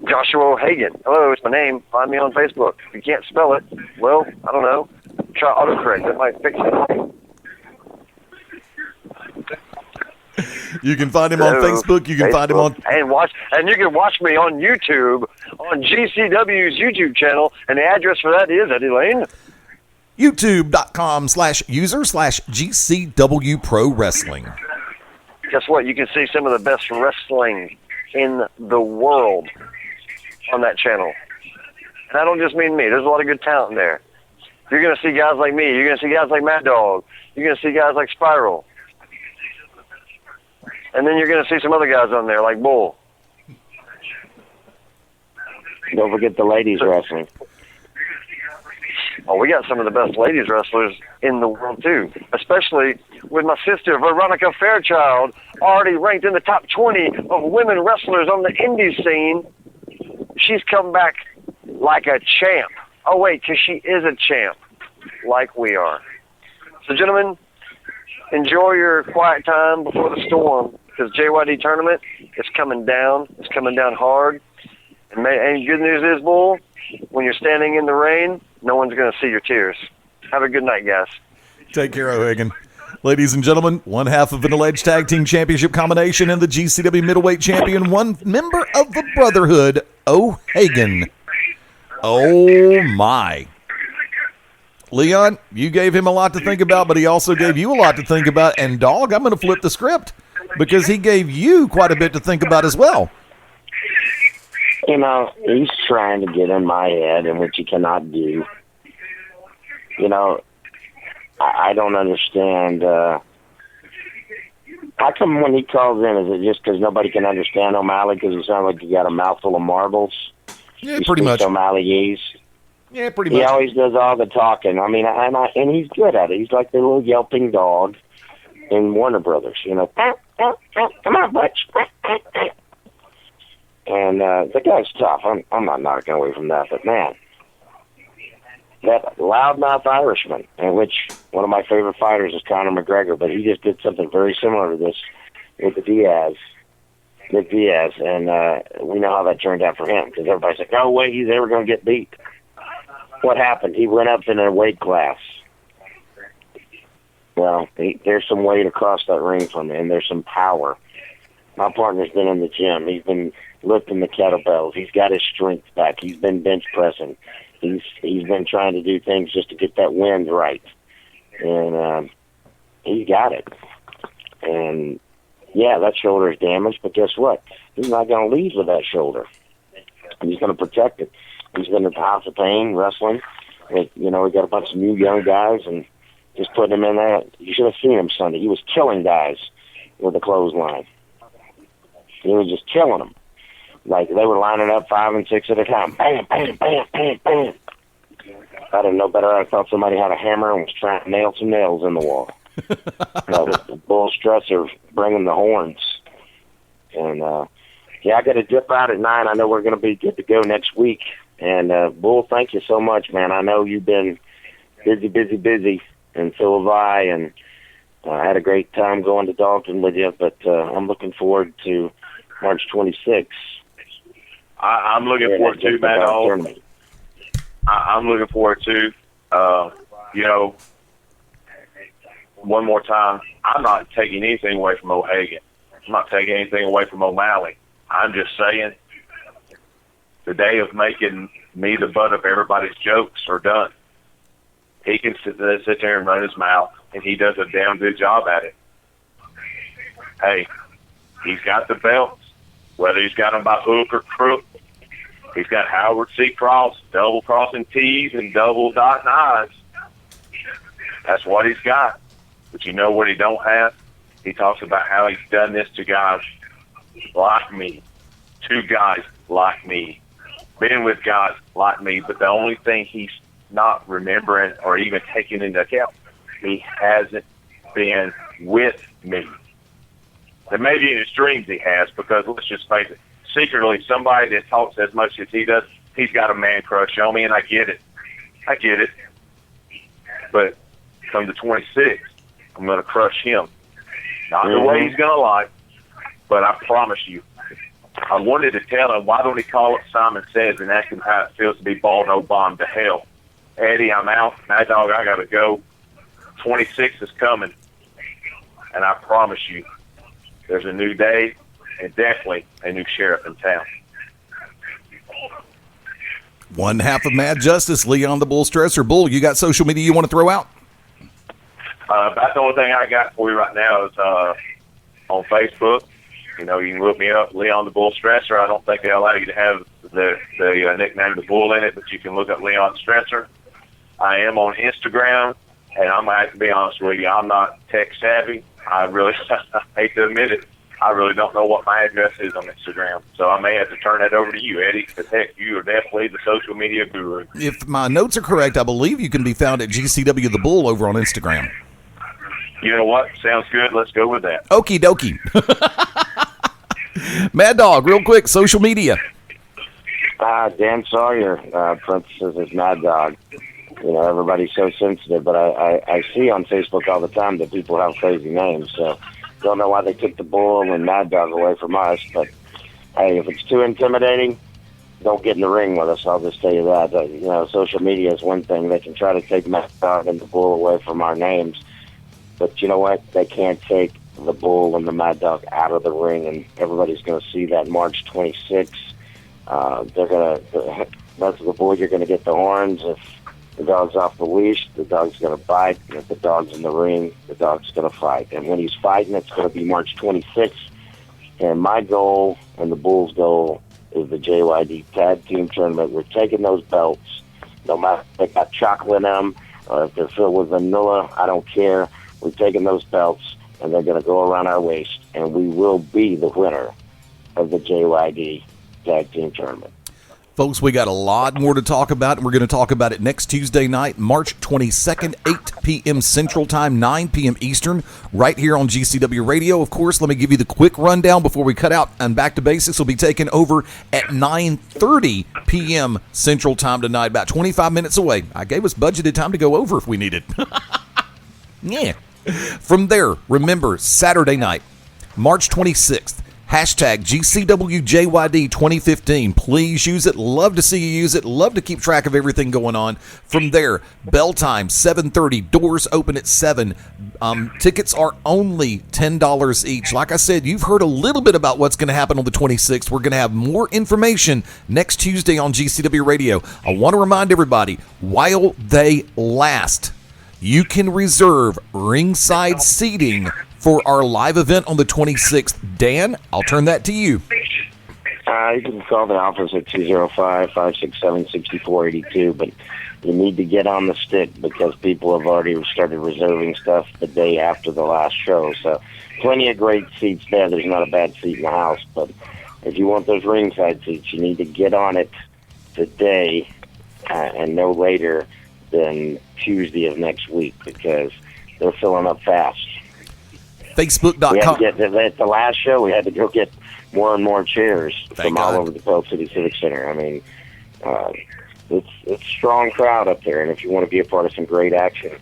[SPEAKER 8] Joshua O'Hagan. Hello, it's my name. Find me on Facebook. If you can't spell it, well, I don't know. Try autocorrect. That might fix it.
[SPEAKER 2] You can find him on Facebook. You can find him on
[SPEAKER 8] and you can watch me on YouTube on GCW's YouTube channel, and the address for that is Eddie Layne.
[SPEAKER 2] YouTube.com/user/GCW Pro Wrestling.
[SPEAKER 8] Guess what? You can see some of the best wrestling in the world on that channel. And I don't just mean me. There's a lot of good talent there. You're going to see guys like me. You're going to see guys like Maddog. You're going to see guys like Spiral. And then you're going to see some other guys on there, like Bull.
[SPEAKER 3] Don't forget the ladies wrestling.
[SPEAKER 8] Oh, we got some of the best ladies wrestlers in the world, too. Especially with my sister, Veronica Fairchild, already ranked in the top 20 of women wrestlers on the indie scene. She's come back like a champ. Oh, wait, because she is a champ, like we are. So, gentlemen, enjoy your quiet time before the storm, because JYD Tournament is coming down. It's coming down hard. And good news is, Bull, when you're standing in the rain, no one's going to see your tears. Have a good night, guys.
[SPEAKER 2] Take care, O'Hagan. Ladies and gentlemen, one half of an alleged tag team championship combination and the GCW Middleweight Champion, one member of the Brotherhood, O'Hagan. Oh, my. Leon, you gave him a lot to think about, but he also gave you a lot to think about. And, Dog, I'm going to flip the script because he gave you quite a bit to think about as well.
[SPEAKER 3] You know, he's trying to get in my head, and which he cannot do. You know, I don't understand. How come when he calls in, is it just because nobody can understand O'Malley because he sounds like he got a mouthful of marbles?
[SPEAKER 2] Yeah, pretty much.
[SPEAKER 3] O'Malleyese.
[SPEAKER 2] Yeah, pretty much.
[SPEAKER 3] He always does all the talking. I mean, and he's good at it. He's like the little yelping dog in Warner Brothers. You know, come on, Butch. And the guy's tough. I'm not knocking away from that, but man, that loudmouth Irishman, in which one of my favorite fighters is Conor McGregor, but he just did something very similar to this with the Nick Diaz, and we know how that turned out for him, because everybody's like, no way he's ever going to get beat. What happened? He went up in a weight class. Well, there's some weight across that ring from him, and there's some power. My partner's been in the gym. He's been lifting the kettlebells. He's got his strength back. He's been bench pressing. He's been trying to do things just to get that wind right. And he's got it. And, yeah, that shoulder is damaged, but guess what? He's not going to leave with that shoulder. He's going to protect it. He's been in the House of Pain wrestling. We got a bunch of new young guys and just putting him in there. You should have seen him Sunday. He was killing guys with a clothesline. He was just killing them. Like, they were lining up 5 and 6 at a time. Bam, bam, bam, bam, bam. If I didn't know better, I thought somebody had a hammer and was trying to nail some nails in the wall. The Bull Stresser bringing the horns. And, yeah, I got to dip out at 9. I know we're going to be good to go next week. And, Bull, thank you so much, man. I know you've been busy, and so have I. And I had a great time going to Dalton with you, but I'm looking forward to March 26th.
[SPEAKER 7] I'm looking forward to, Maddog. I'm looking forward to, one more time, I'm not taking anything away from O'Hagan. I'm not taking anything away from O'Malley. I'm just saying the day of making me the butt of everybody's jokes are done. He can sit there and run his mouth, and he does a damn good job at it. Hey, he's got the belts, whether he's got them by hook or crook. He's got Howard C. Cross, double crossing T's and double dotting I's. That's what he's got. But you know what he don't have? He talks about how he's done this to guys like me, to guys like me, been with guys like me. But the only thing he's not remembering or even taking into account, he hasn't been with me. There may be in his dreams he has, because let's just face it, secretly somebody that talks as much as he does, he's got a man crush on me, and I get it. I get it. But come the 26th, I'm going to crush him. Not the way he's going to like, but I promise you, I wanted to tell him, why don't he call up Simon Says and ask him how it feels to be bald no bomb to hell. Eddie, I'm out. Maddog, I got to go. 26 is coming. And I promise you, there's a new day and definitely a new sheriff in town.
[SPEAKER 2] One half of Mad Justice, Leon the Bull Stresser. Bull, you got social media you want to throw out?
[SPEAKER 7] That's the only thing I got for you right now is on Facebook. You know, you can look me up, Leon the Bull Stresser. I don't think they allow you to have the nickname the Bull in it, but you can look up Leon Stresser. I am on Instagram, and I'm going to have to be honest with you, I'm not tech savvy. I really I hate to admit it. I really don't know what my address is on Instagram, so I may have to turn that over to you, Eddie, because, heck, you are definitely the social media guru.
[SPEAKER 2] If my notes are correct, I believe you can be found at GCW The Bull over on Instagram.
[SPEAKER 7] You know what? Sounds good. Let's go with that.
[SPEAKER 2] Okie dokie. Maddog, real quick, social media.
[SPEAKER 3] Dan Sawyer, parenthesis is Maddog. You know, everybody's so sensitive, but I see on Facebook all the time that people have crazy names, so don't know why they took the Bull and Maddog away from us, but hey, if it's too intimidating, don't get in the ring with us. I'll just tell you that. You know, social media is one thing. They can try to take Maddog and the Bull away from our names, but you know what? They can't take the Bull and the Maddog out of the ring, and everybody's going to see that March 26th. That's the Bull. You're going to get the horns. If the dog's off the leash, the dog's going to bite. And if the dog's in the ring, the dog's going to fight. And when he's fighting, it's going to be March 26th. And my goal and the Bull's goal is the JYD Tag Team Tournament. We're taking those belts, no matter if they got chocolate in them or if they're filled with vanilla, I don't care. We're taking those belts, and they're going to go around our waist, and we will be the winner of the JYD Tag Team Tournament.
[SPEAKER 2] Folks, we got a lot more to talk about, and we're going to talk about it next Tuesday night, March 22nd, 8 p.m. Central Time, 9 p.m. Eastern, right here on GCW Radio. Of course, let me give you the quick rundown before we cut out, and Back to Basics will be taken over at 9:30 p.m. Central Time tonight, about 25 minutes away. I gave us budgeted time to go over if we needed. Yeah. From there, remember, Saturday night, March 26th, hashtag GCWJYD 2015. Please use it. Love to see you use it. Love to keep track of everything going on. From there, bell time, 7:30. Doors open at 7. Tickets are only $10 each. Like I said, you've heard a little bit about what's going to happen on the 26th. We're going to have more information next Tuesday on GCW Radio. I want to remind everybody, while they last, you can reserve ringside seating for our live event on the 26th. Dan, I'll turn that to you.
[SPEAKER 3] You can call the office at 205-567-6482, but you need to get on the stick because people have already started reserving stuff the day after the last show. So plenty of great seats there. There's not a bad seat in the house, but if you want those ringside seats, you need to get on it today and no later than Tuesday of next week because they're filling up fast.
[SPEAKER 2] Facebook.com.
[SPEAKER 3] At the last show, we had to go get more and more chairs from all over the Pell City Civic Center. I mean, it's a strong crowd up there, and if you want to be a part of some great action,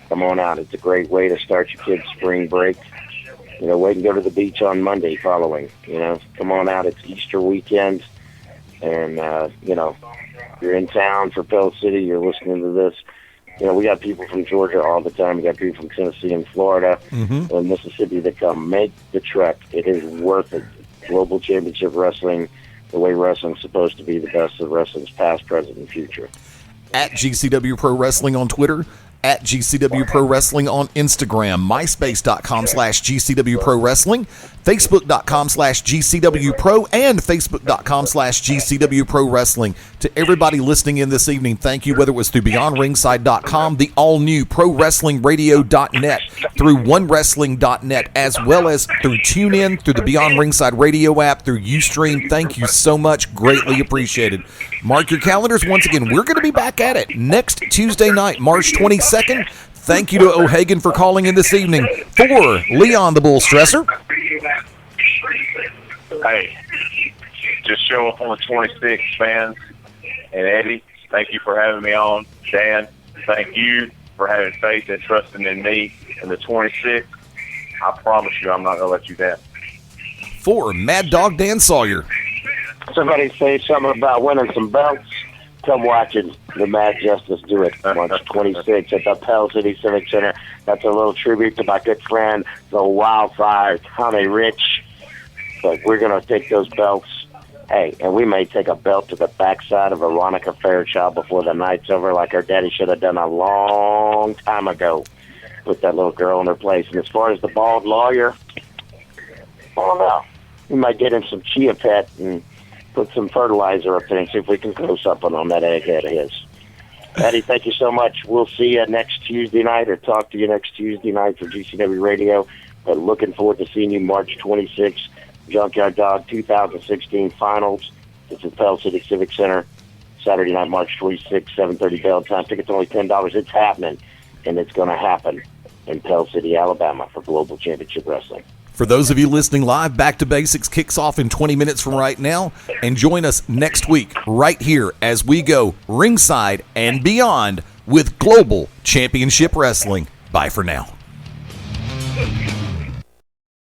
[SPEAKER 3] come on out. It's a great way to start your kids' spring break. You know, wait and go to the beach on Monday following. You know, come on out. It's Easter weekend, and, you know, you're in town for Pell City, you're listening to this, we got people from Georgia all the time. We got people from Tennessee and Florida and Mississippi that come. Make the trek. It is worth it. Global Championship Wrestling, the way wrestling's supposed to be, the best of wrestling's past, present, and future.
[SPEAKER 2] At GCW Pro Wrestling on Twitter, at GCW Pro Wrestling on Instagram, myspace.com/GCW Pro Wrestling, facebook.com/GCW Pro, and facebook.com/GCW Pro Wrestling. To everybody listening in this evening, thank you, whether it was through BeyondRingside.com, the all-new ProWrestlingRadio.net, through OneWrestling.net, as well as through TuneIn, through the Beyond Ringside Radio app, through Ustream. Thank you so much. Greatly appreciated. Mark your calendars. Once again, we're going to be back at it next Tuesday night, March 22nd. Thank you to O'Hagan for calling in this evening. For Leon the Bull Stresser.
[SPEAKER 7] Hey, just show up on the 26th, fans. And Eddie, thank you for having me on. Dan, thank you for having faith and trusting in me. And the 26th, I promise you I'm not going to let you down.
[SPEAKER 2] For Maddog Dan Sawyer.
[SPEAKER 3] Somebody say something about winning some belts. Come watch it. The Mad Justice do it March 26th at the Pell City Civic Center. That's a little tribute to my good friend, the Wildfire, Tommy Rich. But we're going to take those belts. Hey, and we may take a belt to the backside of Veronica Fairchild before the night's over, like her daddy should have done a long time ago. Put that little girl in her place. And as far as the bald lawyer, I don't know. We might get him some Chia Pet and put some fertilizer up there and see if we can grow something on that egghead of his. Eddie, thank you so much. We'll see you next Tuesday night or talk to you next Tuesday night for GCW Radio. But looking forward to seeing you March 26th, Junkyard Dog 2016 Finals. It's at Pell City Civic Center, Saturday night, March 26th, 7:30 bell time. Tickets only $10. It's happening, and it's going to happen in Pell City, Alabama for Global Championship Wrestling.
[SPEAKER 2] For those of you listening live, Back to Basics kicks off in 20 minutes from right now. And join us next week right here as we go ringside and beyond with Global Championship Wrestling. Bye for now.